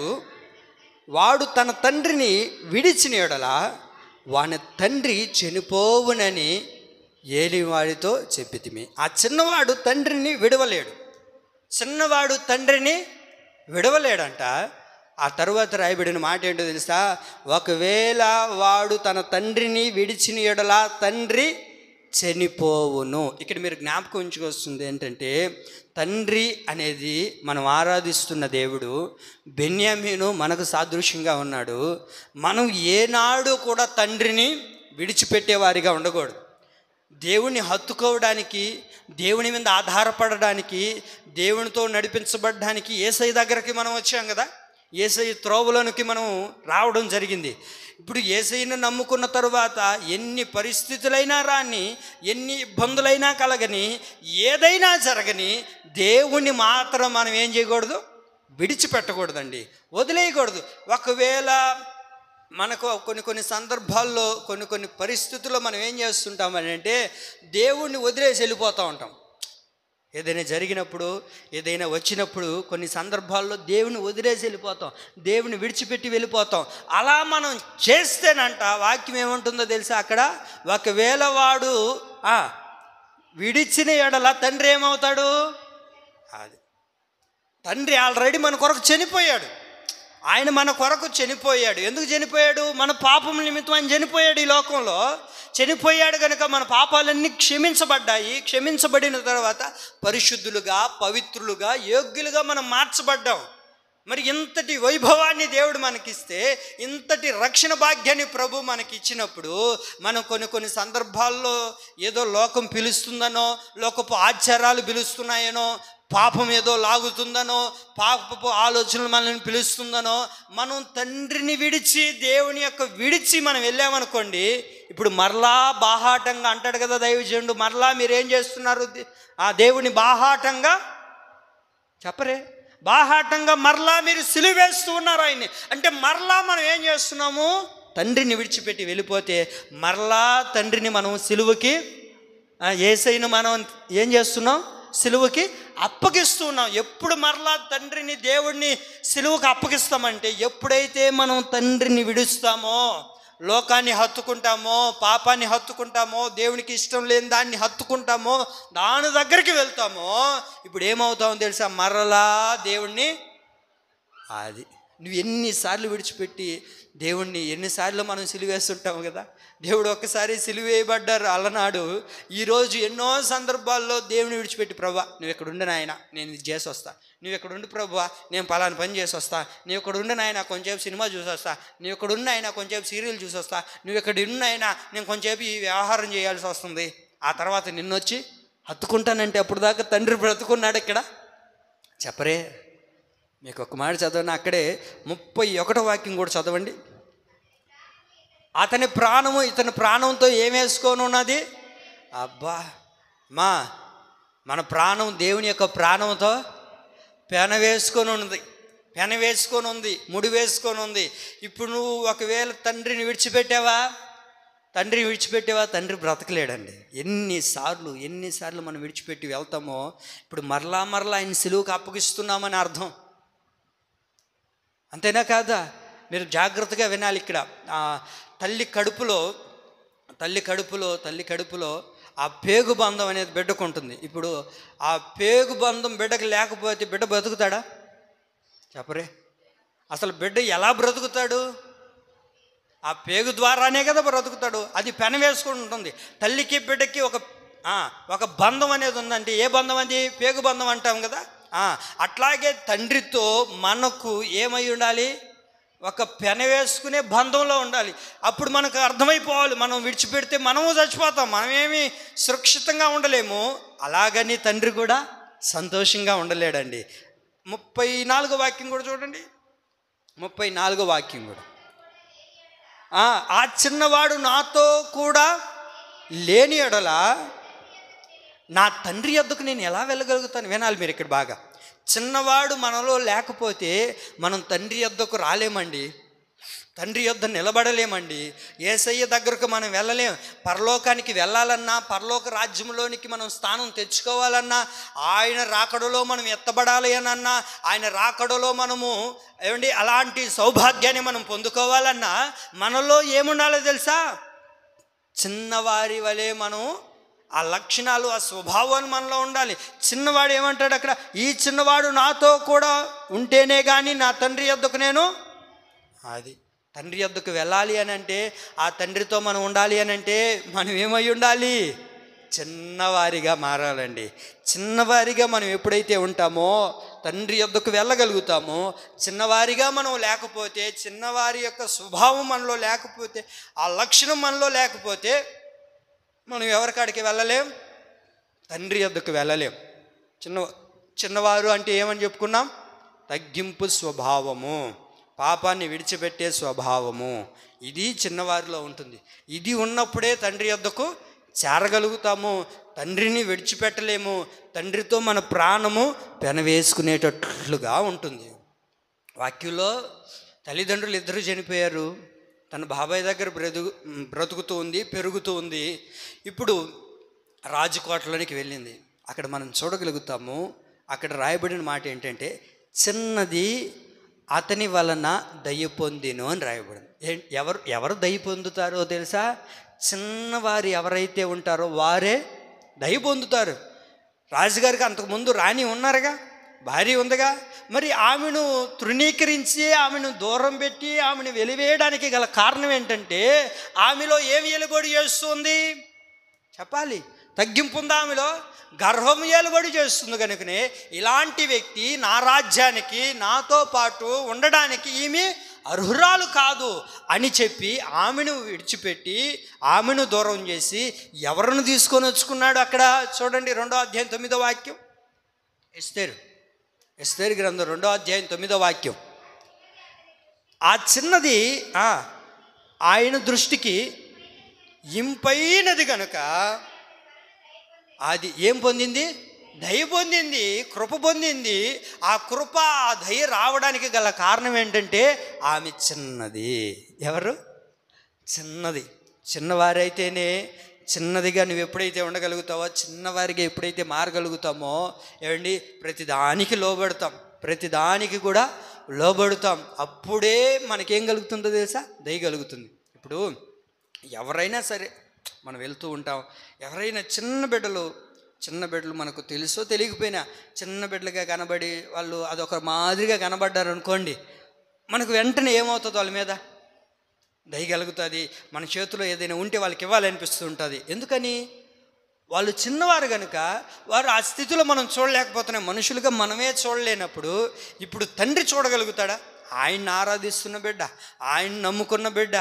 వాడు తన తండ్రిని విడిచిన యెడల వాని తండ్రి చనిపోవునని ఏలివాడితో చెప్పితిమి. ఆ చిన్నవాడు తండ్రిని విడవలేడు. చిన్నవాడు తండ్రిని విడవలేడంట. ఆ తరువాత రాయబడిన మాట ఏంటో తెలుసా? ఒకవేళ వాడు తన తండ్రిని విడిచిన యెడల తండ్రి చనిపోవును. ఇక్కడ మీరు జ్ఞాపకం ఉంచుకొస్తుంది ఏంటంటే, తండ్రి అనేది మనం ఆరాధిస్తున్న దేవుడు. బెన్యామీను మనకు సాదృశ్యంగా ఉన్నాడు. మనం ఏనాడు కూడా తండ్రిని విడిచిపెట్టేవారిగా ఉండకూడదు. దేవుణ్ణి హత్తుకోవడానికి, దేవుని మీద ఆధారపడడానికి, దేవునితో నడిపించబడడానికి యేసయ్య దగ్గరికి మనం వచ్చాం కదా. యేసయ్య త్రోవలోనికి మనం రావడం జరిగింది. ఇప్పుడు యేసయ్యను నమ్ముకున్న తరువాత ఎన్ని పరిస్థితులైనా రాని, ఎన్ని ఇబ్బందులైనా కలగని, ఏదైనా జరగని, దేవుణ్ణి మాత్రం మనం ఏం చేయకూడదు, విడిచిపెట్టకూడదండి, వదిలేయకూడదు. ఒకవేళ మనకు కొన్ని సందర్భాల్లో కొన్ని పరిస్థితుల్లో మనం ఏం చేస్తుంటామని అంటే దేవుణ్ణి వదిలేసి వెళ్ళిపోతూ ఉంటాం. ఏదైనా జరిగినప్పుడు, ఏదైనా వచ్చినప్పుడు కొన్ని సందర్భాల్లో దేవుని వదిలేసి వెళ్ళిపోతాం, దేవుని విడిచిపెట్టి వెళ్ళిపోతాం. అలా మనం చేస్తేనంట వాక్యం ఏముంటుందో తెలుసా, అక్కడ ఒకవేళ వాడు విడిచిన ఎడల తండ్రి ఏమవుతాడు, అది తండ్రి ఆల్రెడీ మన కొరకు చనిపోయాడు. ఆయన మన కొరకు చనిపోయాడు. ఎందుకు చనిపోయాడు? మన పాపం నిమిత్తం ఆయన చనిపోయాడు. ఈ లోకంలో చనిపోయాడు కనుక మన పాపాలన్నీ క్షమించబడ్డాయి. క్షమించబడిన తర్వాత పరిశుద్ధులుగా, పవిత్రులుగా, యోగ్యులుగా మనం మార్చబడ్డాం. మరి ఇంతటి వైభవాన్ని దేవుడు మనకిస్తే, ఇంతటి రక్షణ భాగ్యాన్ని ప్రభు మనకి ఇచ్చినప్పుడు మనం కొన్ని సందర్భాల్లో ఏదో లోకం పిలుస్తుందనో, లోకపు ఆచారాలు పిలుస్తున్నాయనో, పాపం ఏదో లాగుతుందనో, పాపపు ఆలోచనలు మనల్ని పిలుస్తుందనో, మనం తండ్రిని విడిచి, దేవుని యొక్క విడిచి మనం వెళ్ళామనుకోండి, ఇప్పుడు మరలా బాహాటంగా అంటాడు కదా దైవజనుడు, మరలా మీరేం చేస్తున్నారు, ఆ దేవుని బాహాటంగా చెప్పరే, బాహాటంగా మరలా మీరు సిలువ వేస్తూ ఉన్నారు ఆయన్ని. అంటే మరలా మనం ఏం చేస్తున్నాము, తండ్రిని విడిచిపెట్టి వెళ్ళిపోతే మరలా తండ్రిని మనం సిలువకి, యేసయ్యను మనం ఏం చేస్తున్నాం, సిలువకి అప్పగిస్తూ ఉన్నాం. ఎప్పుడు మరలా తండ్రిని, దేవుడిని సిలువకి అప్పగిస్తామంటే ఎప్పుడైతే మనం తండ్రిని విడుస్తామో, లోకాన్ని హత్తుకుంటామో, పాపాన్ని హత్తుకుంటామో, దేవునికి ఇష్టం లేని దాన్ని హత్తుకుంటామో, దాని దగ్గరికి వెళ్తామో, ఇప్పుడు ఏమవుతామో తెలుసా, మరలా దేవుణ్ణి, అది నువ్వు ఎన్నిసార్లు విడిచిపెట్టి దేవుణ్ణి, ఎన్నిసార్లు మనం సిలువేస్తుంటాము కదా. దేవుడు ఒక్కసారి సిలువేయబడ్డారు అలనాడు. ఈరోజు ఎన్నో సందర్భాల్లో దేవుని విడిచిపెట్టి, ప్రభా నువ్వు ఇక్కడ ఉండి నాయన, నేను ఇది చేసి వస్తా, నువ్వు ఇక్కడ ఉండి ప్రభా నేను పలానా పని చేసి వస్తా, నువ్వు ఇక్కడ ఉండి నాయన కొంచెంసేపు సినిమా చూసి వస్తా, నువ్వు ఇక్కడ ఉన్న ఆయన కొంచెంసేపు సీరియల్ చూసి వస్తా, నువ్వు ఇక్కడ ఉన్న ఆయన నేను కొంచెంసేపు ఈ వ్యవహారం చేయాల్సి వస్తుంది, ఆ తర్వాత నిన్నొచ్చి హత్తుకుంటానంటే అప్పుడు దాకా తండ్రి బ్రతుకున్నాడు ఇక్కడ, చెప్పరే. మీకు ఒక మాట చదవండి, అక్కడే 31వ వాక్యం కూడా చదవండి. అతని ప్రాణము ఇతని ప్రాణంతో ఏం వేసుకొని ఉన్నది, అబ్బా మన ప్రాణం దేవుని యొక్క ప్రాణంతో పెన వేసుకొని ఉంది, ముడి వేసుకొని ఉంది. ఇప్పుడు నువ్వు ఒకవేళ తండ్రిని విడిచిపెట్టావా, తండ్రి బ్రతకలేడండి. ఎన్నిసార్లు మనం విడిచిపెట్టి వెళ్తామో ఇప్పుడు మరలా ఆయన సిలువకు అప్పగిస్తున్నామని అర్థం. అంతేనా కాదా? మీరు జాగ్రత్తగా వినాలి. ఇక్కడ తల్లి కడుపులో ఆ పేగు బంధం అనేది బిడ్డకు ఉంటుంది. ఇప్పుడు ఆ పేగు బంధం బిడ్డకు లేకపోతే బిడ్డ బ్రతుకుతాడా, చెప్పరే. అసలు బిడ్డ ఎలా బ్రతుకుతాడు? ఆ పేగు ద్వారానే కదా బ్రతుకుతాడు. అది పెన వేసుకుని ఉంటుంది. తల్లికి బిడ్డకి ఒక బంధం అనేది ఉందంటే, ఏ బంధం అది? పేగు బంధం అంటాం కదా. అట్లాగే తండ్రితో మనకు ఏమై ఉండాలి, ఒక పెన వేసుకునే బంధంలో ఉండాలి. అప్పుడు మనకు అర్థమైపోవాలి, మనం విడిచిపెడితే మనము చచ్చిపోతాం, మనమేమి సురక్షితంగా ఉండలేము. అలాగని తండ్రి కూడా సంతోషంగా ఉండలేడండి. 34వ వాక్యం కూడా చూడండి. 34వ వాక్యం కూడా, ఆ చిన్నవాడు నాతో కూడా లేని ఎడల నా తండ్రి యొద్దకు నేను ఎలా వెళ్ళగలుగుతాను? వినాలి మీరు ఇక్కడ బాగా. చిన్నవాడు మనలో లేకపోతే మనం తండ్రి యొద్దకు రాలేమండి, తండ్రి యొద్ద నిలబడలేమండి. యేసయ్య దగ్గరకు మనం వెళ్ళలేం. పరలోకానికి వెళ్ళాలన్నా, పరలోక రాజ్యంలోనికి మనం స్థానం తెచ్చుకోవాలన్నా, ఆయన రాకడలో మనం ఎత్తబడాలి అనన్నా, ఆయన రాకడలో మనము అలాంటి సౌభాగ్యాన్ని మనం పొందుకోవాలన్నా మనలో ఏముండాలో తెలుసా? చిన్నవారి వలె మనం ఆ లక్షణాలు, ఆ స్వభావాలు మనలో ఉండాలి. చిన్నవాడు ఏమంటాడు అక్కడ, ఈ చిన్నవాడు నాతో కూడా ఉంటేనే కానీ నా తండ్రి యొద్దకు నేను, అది తండ్రి యొద్దకు వెళ్ళాలి అని అంటే, ఆ తండ్రితో మనం ఉండాలి అని అంటే మనం ఏమై ఉండాలి? చిన్నవారిగా మారాలండి. చిన్నవారిగా మనం ఎప్పుడైతే ఉంటామో తండ్రి యొద్దకు వెళ్ళగలుగుతామో, చిన్నవారిగా మనం లేకపోతే, చిన్నవారి యొక్క స్వభావం మనలో లేకపోతే, ఆ లక్షణం మనలో లేకపోతే మనం ఎవరికాడికి వెళ్ళలేం? తండ్రి యొద్దకు వెళ్ళలేం. చిన్నవారు అంటే ఏమని చెప్పుకున్నాం? తగ్గింపు స్వభావము, పాపాన్ని విడిచిపెట్టే స్వభావము, ఇది చిన్నవారిలో ఉంటుంది. ఇది ఉన్నప్పుడే తండ్రి యొద్దకు చేరగలుగుతాము. తండ్రిని విడిచిపెట్టలేము. తండ్రితో మన ప్రాణము పెనవేసుకునేటట్లుగా ఉంటుంది. వాక్యంలో తల్లిదండ్రులు ఇద్దరు చనిపోయారు. తన బాబాయ్ దగ్గర బ్రతుకుతూ ఉంది, పెరుగుతూ ఉంది. ఇప్పుడు రాజకోటలోనికి వెళ్ళింది. అక్కడ మనం చూడగలుగుతాము. అక్కడ రాయబడిన మాట ఏంటంటే, చిన్నది అతని వలన దయ పొందిను అని రాయబడింది. ఎవరు దయ పొందుతారో తెలుసా? చిన్నవారు ఎవరైతే ఉంటారో వారే దయ పొందుతారు. రాజుగారికి అంతకుముందు రాణి ఉన్నారుగా, భార్య ఉందిగా. మరి ఆమెను తృణీకరించి, ఆమెను దూరం పెట్టి, ఆమెను వెలివేయడానికి గల కారణం ఏంటంటే, ఆమెలో ఏమి ఎలుబడి చేస్తుంది చెప్పాలి? తగ్గింపు ఉందా ఆమెలో? గర్వం ఏలుబడి చేస్తుంది. కనుకనే ఇలాంటి వ్యక్తి నా రాజ్యానికి, నాతో పాటు ఉండడానికి ఈమె అర్హురాలు కాదు అని చెప్పి ఆమెను విడిచిపెట్టి, ఆమెను దూరం చేసి ఎవరిని తీసుకొని వచ్చుకున్నాడు? అక్కడ చూడండి, 2వ అధ్యాయం 9వ వాక్యం. ఎస్తేరు గ్రంథం 2వ అధ్యాయం 9వ వాక్యం. ఆ చిన్నది ఆయన దృష్టికి ఇంపైనది కనుక అది ఏం పొందింది? దయ పొందింది, కృప పొందింది. ఆ కృప, ఆ దయ రావడానికి గల కారణం ఏంటంటే ఆమె చిన్నది. ఎవరు? చిన్నది. చిన్నవారైతేనే, చిన్నదిగా నువ్వు ఎప్పుడైతే ఉండగలుగుతావో, చిన్నవారిగా ఎప్పుడైతే మారగలుగుతామో, ఏమండి, ప్రతిదానికి లోబడతాం, ప్రతిదానికి కూడా లోబడతాం. అప్పుడే మనకేం కలుగుతుందో తెలుసా? దయ కలుగుతుంది. ఇప్పుడు ఎవరైనా సరే మనం వెళ్తూ ఉంటాం, ఎవరైనా చిన్న బిడ్డలు మనకు తెలుసో తెలియకపోయినా చిన్న బిడ్డలుగా కనబడి వాళ్ళు అదొక మాదిరిగా కనబడ్డారు అనుకోండి, మనకు వెంటనే ఏమవుతుంది? వాళ్ళ మీద దయ కలుగుతుంది. మన చేతిలో ఏదైనా ఉంటే వాళ్ళకి ఇవ్వాలనిపిస్తూ ఉంటుంది. ఎందుకని? వాళ్ళు చిన్నవారు కనుక. వారు ఆ స్థితిలో మనం చూడలేకపోతున్నాం. మనుషులుగా మనమే చూడలేనప్పుడు ఇప్పుడు తండ్రి చూడగలుగుతాడా? ఆయన్ని ఆరాధిస్తున్న బిడ్డ, ఆయన నమ్ముకున్న బిడ్డ,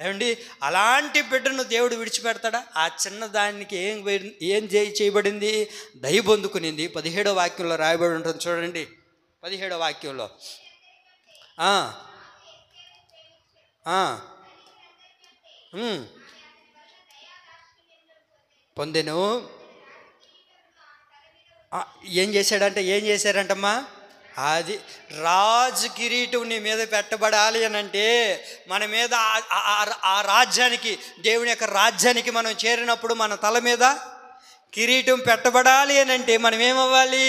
ఏమండి, అలాంటి బిడ్డను దేవుడు విడిచిపెడతాడా? ఆ చిన్నదానికి ఏం చేయబడింది? దయ పొందుకునింది. 17వ వాక్యంలో రాయబడి ఉంటుంది చూడండి. 17వ వాక్యంలో పొందెను. ఏం చేశారంటమ్మా? అది రాజు కిరీటం నీ మీద పెట్టబడాలి అని అంటే, మన మీద ఆ రాజ్యానికి, దేవుని యొక్క రాజ్యానికి మనం చేరినప్పుడు మన తల మీద కిరీటం పెట్టబడాలి అని అంటే మనం ఏమవ్వాలి?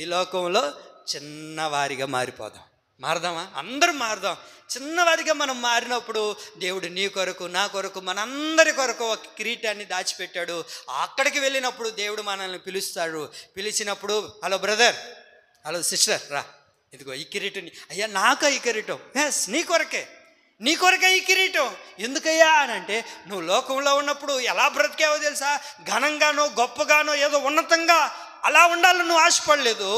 ఈ లోకంలో చిన్నవారిగా మారదామా? అందరూ మారదాం. చిన్నవారిగా మనం మారినప్పుడు దేవుడు నీ కొరకు, నా కొరకు, మనందరి కొరకు ఒక కిరీటాన్ని దాచిపెట్టాడు. అక్కడికి వెళ్ళినప్పుడు దేవుడు మనల్ని పిలుస్తాడు. పిలిచినప్పుడు, హలో బ్రదర్, హలో సిస్టర్, రా, ఇదిగో ఈ కిరీటం. అయ్యా నాకా ఈ కిరీటం? ఎస్, నీ కొరకే ఈ కిరీటం. ఎందుకయ్యా అని అంటే, నువ్వు లోకంలో ఉన్నప్పుడు ఎలా బ్రతికావో తెలుసా? ఘనంగానో, గొప్పగానో, ఏదో ఉన్నతంగా అలా ఉండాలని నువ్వు ఆశపడలేదు.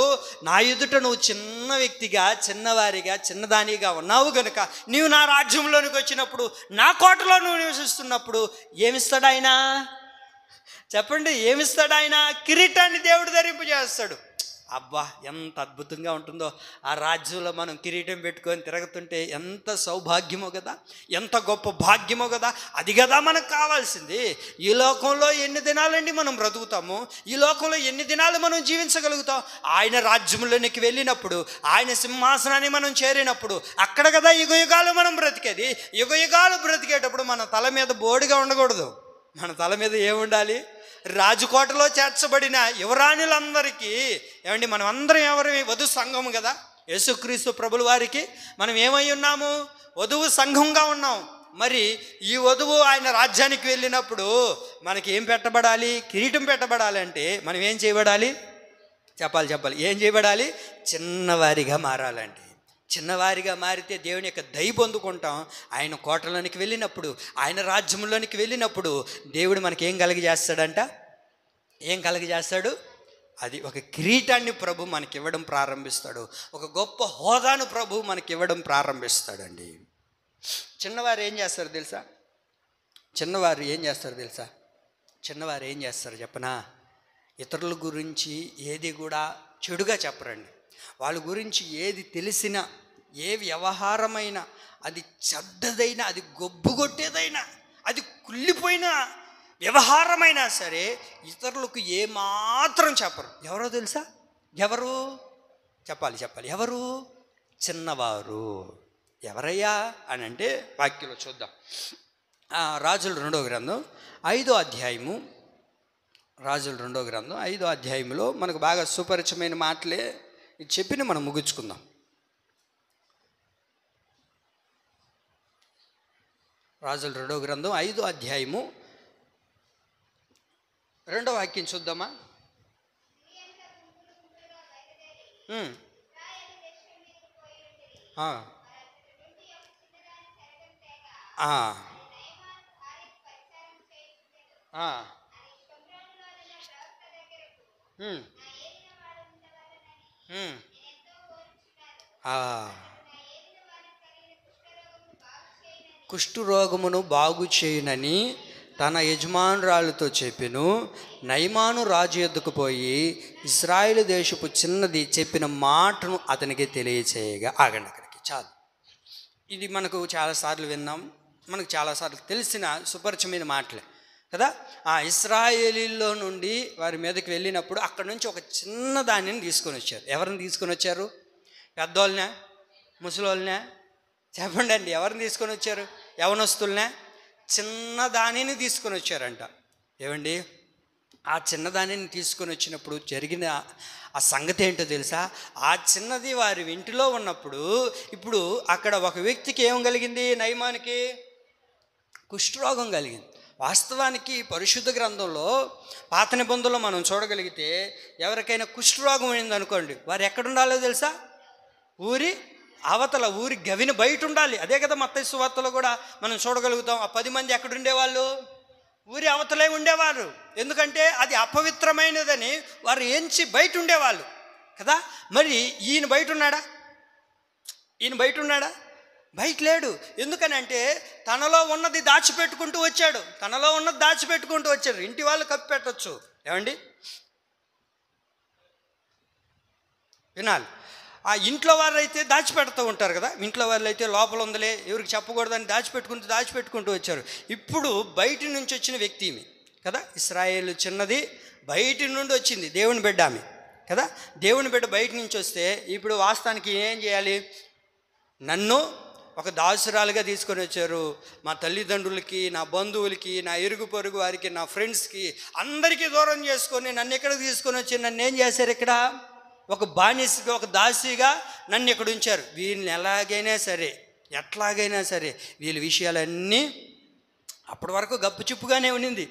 నా ఎదుట నువ్వు చిన్న వ్యక్తిగా, చిన్నవారిగా, చిన్నదానిగా ఉన్నావు గనుక నీవు నా రాజ్యంలోనికి వచ్చినప్పుడు, నా కోటలో నువ్వు నివసిస్తున్నప్పుడు ఏమిస్తాడు ఆయన? చెప్పండి, ఏమిస్తాడు ఆయన? కిరీటాన్ని దేవుడు ధరింపజేస్తాడు. అబ్బా, ఎంత అద్భుతంగా ఉంటుందో! ఆ రాజ్యంలో మనం కిరీటం పెట్టుకొని తిరుగుతుంటే ఎంత సౌభాగ్యమో కదా, ఎంత గొప్ప భాగ్యమో కదా. అది కదా మనకు కావాల్సింది. ఈ లోకంలో ఎన్ని దినాలండి మనం బ్రతుకుతాము? ఈ లోకంలో ఎన్ని దినాలు మనం జీవించగలుగుతాం? ఆయన రాజ్యంలోనికి వెళ్ళినప్పుడు, ఆయన సింహాసనాన్ని మనం చేరినప్పుడు, అక్కడ కదా యుగయుగాలు మనం బ్రతికేది. యుగయుగాలు బ్రతికేటప్పుడు మన తల మీద బోడిగా ఉండకూడదు. మన తల మీద ఏముండాలి? రాజకోటలో చేర్చబడిన యువరాణులందరికీ, ఏమండి, మనం అందరం ఎవరి? వధు సంఘం కదా. యేసుక్రీస్తు ప్రభుల వారికి మనం ఏమై ఉన్నాము? వధువు సంఘంగా ఉన్నాం. మరి ఈ వధువు ఆయన రాజ్యానికి వెళ్ళినప్పుడు మనకి ఏం పెట్టబడాలి? కిరీటం పెట్టబడాలి. అంటే మనం ఏం చేయబడాలి? చెప్పాలి. ఏం చేయబడాలి? చిన్నవారిగా మారాలండి. చిన్నవారిగా మారితే దేవుని యొక్క దయ పొందుకుంటాం. ఆయన కోటలోనికి వెళ్ళినప్పుడు, ఆయన రాజ్యంలోనికి వెళ్ళినప్పుడు దేవుడు మనకి ఏం కలిగజేస్తాడంట? అది ఒక కిరీటాన్ని ప్రభు మనకి ఇవ్వడం ప్రారంభిస్తాడు. ఒక గొప్ప హోదాను ప్రభు మనకి ఇవ్వడం ప్రారంభిస్తాడండి. చిన్నవారు ఏం చేస్తారు తెలుసా? చిన్నవారు ఏం చేస్తారు చెప్పనా? ఇతరుల గురించి ఏది కూడా చెడుగా చెప్పరండి. వాళ్ళ గురించి ఏది తెలిసినా, ఏ వ్యవహారమైనా, అది చెడ్డదైనా, అది గొబ్బు కొట్టేదైనా, అది కుళ్ళిపోయిన వ్యవహారమైనా సరే ఇతరులకు ఏమాత్రం చెప్పరు. ఎవరో తెలుసా? ఎవరు? చెప్పాలి. ఎవరు? చిన్నవారు. ఎవరయ్యా అని అంటే వాక్యంలో చూద్దాం. రాజుల 2వ గ్రంథం 5వ అధ్యాయము. రాజుల 2వ గ్రంథం 5వ అధ్యాయంలో మనకు బాగా సుపరిచయమైన మాటలే ఇది చెప్పిన మనం ముగించుకుందాం. రాజుల 2వ గ్రంథం 5వ అధ్యాయము 2వ వాక్యం చూద్దామా? కుష్ఠరోగమును బాగు చేయునని తన యజమానురాలతో చెప్పెను. నయమాను రాజు యొద్దకు పోయి ఇశ్రాయేలు దేశపు చిన్నది చెప్పిన మాటను అతనికి తెలియచేయగా. ఆగండి అక్కడికి, చాలు. ఇది మనకు చాలాసార్లు విన్నాం, మనకు చాలాసార్లు తెలిసిన సుపరిచయమైన మాటలే కదా. ఆ ఇశ్రాయేలీల్లో నుండి వారి మీదకి వెళ్ళినప్పుడు అక్కడ నుంచి ఒక చిన్న దానిని తీసుకొని వచ్చారు. ఎవరిని తీసుకొని వచ్చారు? పెద్దోళ్ళనే, ముసలోళ్ళనే? చెప్పండి అండి, ఎవరిని తీసుకొని వచ్చారు? యవనస్తులనే? చిన్న దానిని తీసుకొని వచ్చారంట. ఏమండి, ఆ చిన్నదానిని తీసుకొని వచ్చినప్పుడు జరిగిన ఆ సంగతి ఏంటో తెలుసా? ఆ చిన్నది వారి ఇంటిలో ఉన్నప్పుడు ఇప్పుడు అక్కడ ఒక వ్యక్తికి ఏం కలిగింది? నయమానికి కుష్ఠరోగం కలిగింది. వాస్తవానికి పరిశుద్ధ గ్రంథంలో పాత నిబంధనలో మనం చూడగలిగితే ఎవరికైనా కుష్ఠరోగం అయిందనుకోండి, వారు ఎక్కడుండాలో తెలుసా? ఊరి అవతల, ఊరి గవిని బయట ఉండాలి. అదే కదా మత్తయి సువార్తలో కూడా మనం చూడగలుగుతాం. ఆ 10 మంది ఎక్కడుండేవాళ్ళు? ఊరి అవతలే ఉండేవారు. ఎందుకంటే అది అపవిత్రమైనదని వారు ఎంచి బయట ఉండేవాళ్ళు కదా. మరి ఈయన బయట ఉన్నాడా? బయట లేడు. ఎందుకనంటే తనలో ఉన్నది దాచిపెట్టుకుంటూ వచ్చాడు. ఇంటి వాళ్ళు కప్పిపెట్టచ్చు. ఏమండి, వినాలి. ఆ ఇంట్లో వాళ్ళు అయితే దాచిపెడుతూ ఉంటారు కదా. ఇంట్లో వాళ్ళు అయితే లోపల ఉందలే, ఎవరికి చెప్పకూడదని దాచిపెట్టుకుంటూ వచ్చారు. ఇప్పుడు బయట నుంచి వచ్చిన వ్యక్తి ఈమె కదా. ఇశ్రాయేలు చిన్నది బయట నుండి వచ్చింది, దేవుని బిడ్డ ఆమె కదా. దేవుని బిడ్డ బయట నుంచి వస్తే ఇప్పుడు వాస్తవానికి ఏం చేయాలి? నన్ను ఒక దాసురాలుగా తీసుకొని వచ్చారు. మా తల్లిదండ్రులకి, నా బంధువులకి, నా ఇరుగు పొరుగు వారికి, నా ఫ్రెండ్స్కి అందరికీ దూరం చేసుకొని నన్ను ఎక్కడికి తీసుకొని వచ్చి నన్ను ఏం చేశారు? ఇక్కడ ఒక బానిసగా, ఒక దాసిగా నన్ను ఇక్కడ ఉంచారు. వీళ్ళని ఎట్లాగైనా సరే వీళ్ళ విషయాలన్నీ అప్పటి వరకు గప్పుచుప్పుగానే ఉన్నింది.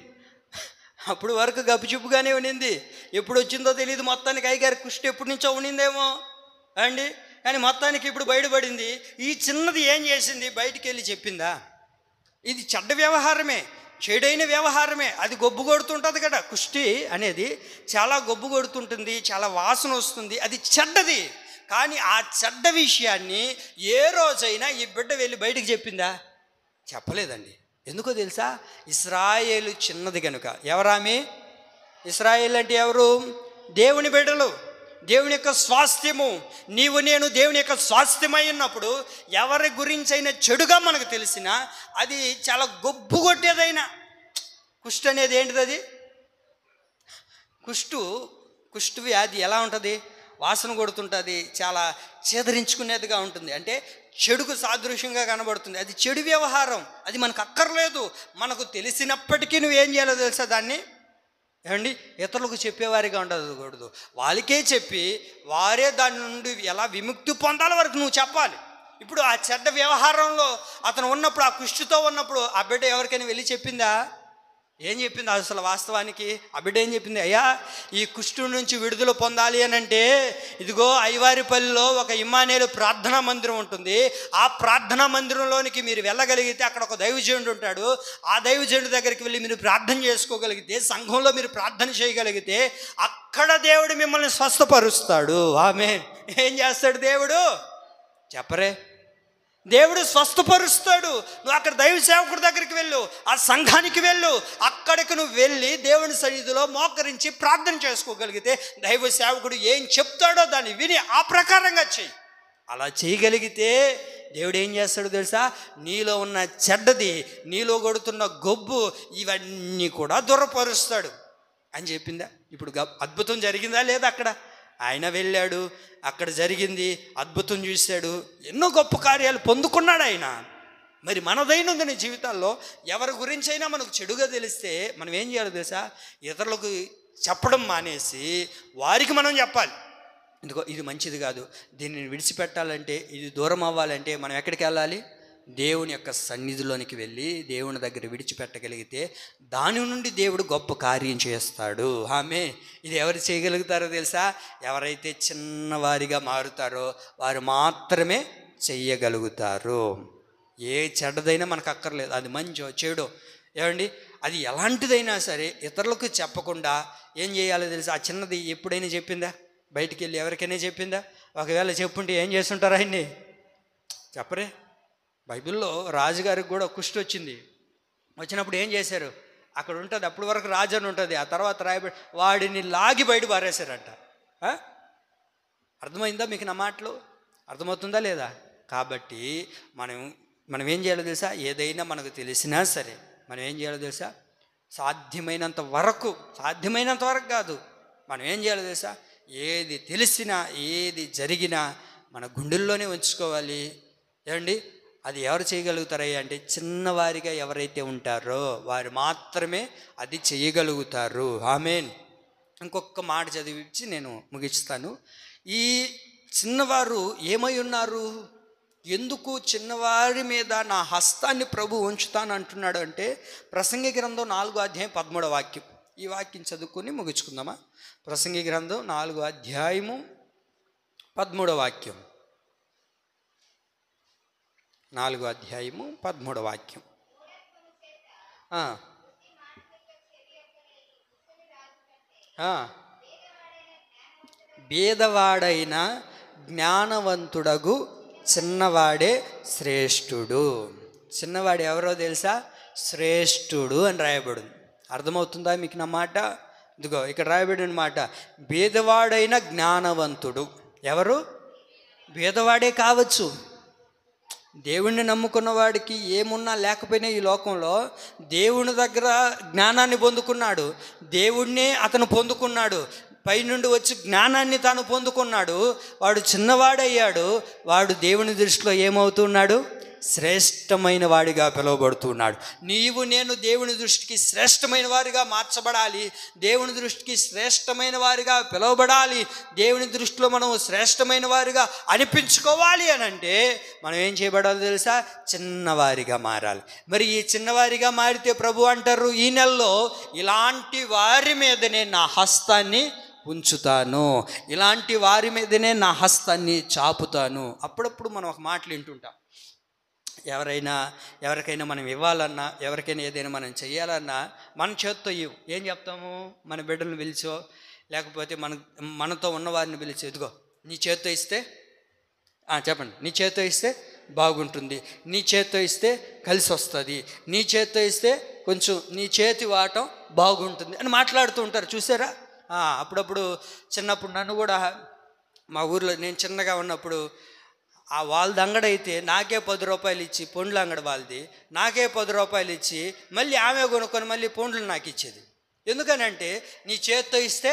ఎప్పుడు వచ్చిందో తెలియదు. మొత్తానికి అయ్యగారి కుష్టి ఎప్పటి నుంచో ఉన్నిందేమో అండి. కానీ మొత్తానికి ఇప్పుడు బయటపడింది. ఈ చిన్నది ఏం చేసింది? బయటికి వెళ్ళి చెప్పిందా? ఇది చెడ్డ వ్యవహారమే, చెడైన వ్యవహారమే. అది గొబ్బు కొడుతుంటుంది కదా. కుష్టి అనేది చాలా గొబ్బు కొడుతుంటుంది, చాలా వాసన వస్తుంది, అది చెడ్డది. కానీ ఆ చెడ్డ విషయాన్ని ఏ రోజైనా ఈ బిడ్డ వెళ్ళి బయటికి చెప్పిందా? చెప్పలేదండి. ఎందుకో తెలుసా? ఇశ్రాయేలు చిన్నది కనుక. ఎవరామి? ఇశ్రాయేలు అంటే ఎవరు? దేవుని బిడ్డలు, దేవుని యొక్క స్వాస్థ్యము. నీవు నేను దేవుని యొక్క స్వాస్థ్యమై ఉన్నప్పుడు ఎవరి గురించి అయినా చెడుగా మనకు తెలిసినా అది చాలా గొబ్బు కొట్టేదైనా. కుష్టు అనేది ఏంటిది? అది కుష్టు వ్యాధి ఎలా ఉంటుంది? వాసన కొడుతుంటుంది, చాలా చేదరించుకునేదిగా ఉంటుంది. అంటే చెడుకు సాదృశ్యంగా కనబడుతుంది. అది చెడు వ్యవహారం, అది మనకు అక్కర్లేదు. మనకు తెలిసినప్పటికీ నువ్వేం చేయాలో తెలుసా? దాన్ని ఏమండి, ఇతరులకు చెప్పేవారిగా ఉండకూడదు. వాళ్ళకే చెప్పి వారే దాని నుండి ఎలా విముక్తి పొందాల వరకు నువ్వు చెప్పాలి. ఇప్పుడు ఆ చెడ్డ వ్యవహారంలో అతను ఉన్నప్పుడు, ఆ కుష్టితో ఉన్నప్పుడు ఆ బిడ్డ ఎవరికైనా వెళ్ళి చెప్పిందా? ఏం చెప్పింది అసలు? వాస్తవానికి ఆ బిడ్డ ఏం చెప్పింది? అయ్యా, ఈ కుష్టు నుంచి విడుదల పొందాలి అని అంటే ఇదిగో ఐవారిపల్లిలో ఒక ఇమ్మానుయేలు ప్రార్థనా మందిరం ఉంటుంది. ఆ ప్రార్థనా మందిరంలోనికి మీరు వెళ్ళగలిగితే అక్కడ ఒక దైవజనుడు ఉంటాడు. ఆ దైవజనుడి దగ్గరికి వెళ్ళి మీరు ప్రార్థన చేసుకోగలిగితే, సంఘంలో మీరు ప్రార్థన చేయగలిగితే అక్కడ దేవుడు మిమ్మల్ని స్వస్థపరుస్తాడు. ఆమేన్. ఏం చేస్తాడు దేవుడు? చెప్పరే? దేవుడు స్వస్థపరుస్తాడు. నువ్వు అక్కడ దైవ సేవకుడి దగ్గరికి వెళ్ళు, ఆ సంఘానికి వెళ్ళు. అక్కడికి నువ్వు వెళ్ళి దేవుని సన్నిధిలో మోకరించి ప్రార్థన చేసుకోగలిగితే దైవ సేవకుడు ఏం చెప్తాడో దాన్ని విని ఆ ప్రకారంగా చెయ్యి. అలా చేయగలిగితే దేవుడు ఏం చేస్తాడో తెలుసా? నీలో ఉన్న చెడ్డది, నీలో కొడుతున్న గొబ్బు, ఇవన్నీ కూడా దూరపరుస్తాడు అని చెప్పిందా? ఇప్పుడు అద్భుతం జరిగిందా లేదా? అక్కడ ఆయన వెళ్ళాడు, అక్కడ జరిగింది, అద్భుతం చూశాడు, ఎన్నో గొప్ప కార్యాలు పొందుకున్నాడు ఆయన. మరి మన దైనందిన జీవితాల్లో ఎవరి గురించి అయినా మనకు చెడుగా తెలిస్తే మనం ఏం చేయాలో తెలుసా? ఇతరులకు చెప్పడం మానేసి వారికి మనం చెప్పాలి. ఎందుకో ఇది మంచిది కాదు, దీనిని విడిచిపెట్టాలంటే, ఇది దూరం అవ్వాలంటే మనం ఎక్కడికి వెళ్ళాలి? దేవుని యొక్క సన్నిధిలోనికి వెళ్ళి దేవుని దగ్గర విడిచిపెట్టగలిగితే దాని నుండి దేవుడు గొప్ప కార్యం చేస్తాడు. ఆమె ఇది ఎవరు చేయగలుగుతారో తెలుసా? ఎవరైతే చిన్నవారిగా మారుతారో వారు మాత్రమే చెయ్యగలుగుతారు. ఏ చెడ్డదైనా మనకు అక్కర్లేదు, అది మంచో చెడో ఏమండి, అది ఎలాంటిదైనా సరే ఇతరులకు చెప్పకుండా ఏం చేయాలో తెలుసా? ఆ చిన్నది ఎప్పుడైనా చెప్పిందా? బయటికి వెళ్ళి ఎవరికైనా చెప్పిందా? ఒకవేళ చెప్పుంటే ఏం చేస్తుంటారు? ఆయన్ని చెప్పరే. బైబిల్లో రాజుగారికి కూడా కుష్టి వచ్చింది. వచ్చినప్పుడు ఏం చేశారు? అక్కడ ఉంటుంది, అప్పటి వరకు రాజు అని ఉంటుంది, ఆ తర్వాత రాయబడి వాడిని లాగి బయట పారేశారంట. అర్థమైందా మీకు నా మాటలు? అర్థమవుతుందా లేదా? కాబట్టి మనం ఏం చేయాలో తెలుసా? ఏదైనా మనకు తెలిసినా సరే మనం ఏం చేయాలో తెలుసా? సాధ్యమైనంత వరకు కాదు, మనం ఏం చేయాలో తెలుసా? ఏది తెలిసినా ఏది జరిగినా మన గుండెల్లోనే ఉంచుకోవాలి. ఏమండి, అది ఎవరు చేయగలుగుతారయ్యా అంటే చిన్నవారిగా ఎవరైతే ఉంటారో వారు మాత్రమే అది చేయగలుగుతారు. ఆమేన్. ఇంకొక మాట చదివించి నేను ముగిస్తాను. ఈ చిన్నవారు ఏమై ఉన్నారు? ఎందుకు చిన్నవారి మీద నా హస్తాన్ని ప్రభు ఉంచుతాను అంటున్నాడు అంటే ప్రసంగి గ్రంథం 4వ అధ్యాయం 13వ వాక్యం. ఈ వాక్యం చదువుకొని ముగించుకుందామా? ప్రసంగి గ్రంథం 4వ అధ్యాయము 13వ వాక్యం. 4వ అధ్యాయము 13వ వాక్యం. భేదవాడైన జ్ఞానవంతుడగు చిన్నవాడే శ్రేష్ఠుడు. చిన్నవాడు ఎవరో తెలుసా? శ్రేష్ఠుడు అని రాయబడింది. అర్థమవుతుందా మీకు నా మాట? ఇదిగో ఇక్కడ రాయబడిన మాట, భేదవాడైన జ్ఞానవంతుడు. ఎవరు? భేదవాడే కావచ్చు. దేవుణ్ణి నమ్ముకున్న వాడికి ఏమున్నా లేకపోయినా ఈ లోకంలో దేవుని దగ్గర జ్ఞానాన్ని పొందుకున్నాడు, దేవుణ్ణే అతను పొందుకున్నాడు, పైనుండి వచ్చి జ్ఞానాన్ని తాను పొందుకున్నాడు. వాడు చిన్నవాడయ్యాడు. వాడు దేవుని దృష్టిలో ఏమవుతున్నాడు? శ్రేష్టమైన వాడిగా పిలువబడుతున్నాడు. నీవు నేను దేవుని దృష్టికి శ్రేష్టమైన వారిగా మార్చబడాలి, దేవుని దృష్టికి శ్రేష్టమైన వారిగా పిలువబడాలి, దేవుని దృష్టిలో మనం శ్రేష్టమైన వారిగా అనిపించుకోవాలి అని అంటే మనం ఏం చేయబడాలో తెలుసా? చిన్నవారిగా మారాలి. మరి ఈ చిన్నవారిగా మారితే ప్రభు అంటారు, ఈ నెలలో ఇలాంటి వారి మీదనే నా హస్తాన్ని ఉంచుతాను, ఇలాంటి వారి మీదనే నా హస్తాన్ని చాపుతాను. అప్పుడప్పుడు మనం ఒక మాటలు వింటుంటాం, ఎవరికైనా మనం ఇవ్వాలన్నా, ఎవరికైనా ఏదైనా మనం చేయాలన్నా మన చేత్తో ఇవ్వు. ఏం చెప్తాము? మన బిడ్డలను పిలిచో లేకపోతే మనతో ఉన్నవారిని పిలిచి, ఇదిగో నీ చేత్తో ఇస్తే చెప్పండి, నీ చేత్తో ఇస్తే బాగుంటుంది, నీ చేత్తో ఇస్తే కలిసి వస్తుంది, నీ చేత్తో ఇస్తే కొంచెం నీ చేతి వాటం బాగుంటుంది అని మాట్లాడుతూ ఉంటారు. చూసారా? అప్పుడప్పుడు చిన్నప్పుడు నన్ను కూడా మా ఊర్లో నేను చిన్నగా ఉన్నప్పుడు ఆ వాళ్ళది అంగడైతే నాకే 10 రూపాయలు ఇచ్చి, పండ్ల అంగడి వాళ్ళది, నాకే 10 రూపాయలు ఇచ్చి మళ్ళీ ఆమె కొనుక్కొని మళ్ళీ పండ్లు నాకు ఇచ్చేది. ఎందుకనంటే నీ చేత్తో ఇస్తే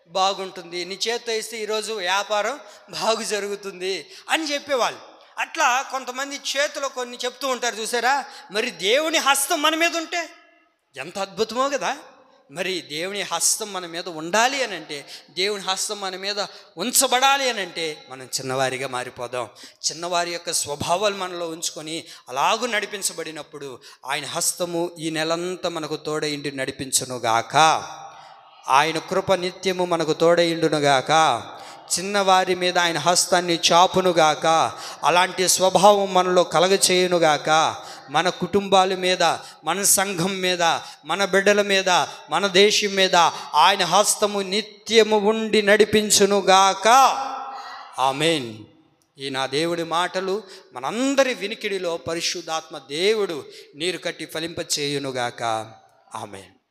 బాగుంటుంది, నీ చేత్తో ఇస్తే ఈరోజు వ్యాపారం బాగు జరుగుతుంది అని చెప్పేవాళ్ళు. అట్లా కొంతమంది చేతిలో కొన్ని చెప్తూ ఉంటారు. చూసారా? మరి దేవుని హస్తం మన మీద ఉంటే ఎంత అద్భుతమో కదా. మరి దేవుని హస్తం మన మీద ఉండాలి అని అంటే, దేవుని హస్తం మన మీద ఉంచబడాలి అని అంటే మనం చిన్నవారిగా మారిపోదాం. చిన్నవారి యొక్క స్వభావాలు మనలో ఉంచుకొని అలాగూ నడిపించబడినప్పుడు ఆయన హస్తము ఈ నెలంతా మనకు తోడయిండి నడిపించునుగాక. ఆయన కృప నిత్యము మనకు తోడయిండునుగాక. చిన్నవారి మీద ఆయన హస్తాన్ని చాపునుగాక. అలాంటి స్వభావం మనలో కలగచేయునుగాక. మన కుటుంబాల మీద, మన సంఘం మీద, మన బిడ్డల మీద, మన దేశం మీద ఆయన హస్తము నిత్యము ఉండి నడిపించునుగాక. ఆమేన్. ఈ నా దేవుడి మాటలు మనందరి వినికిడిలో పరిశుద్ధాత్మ దేవుడు నీరు కట్టి ఫలింపచేయునుగాక. ఆమేన్.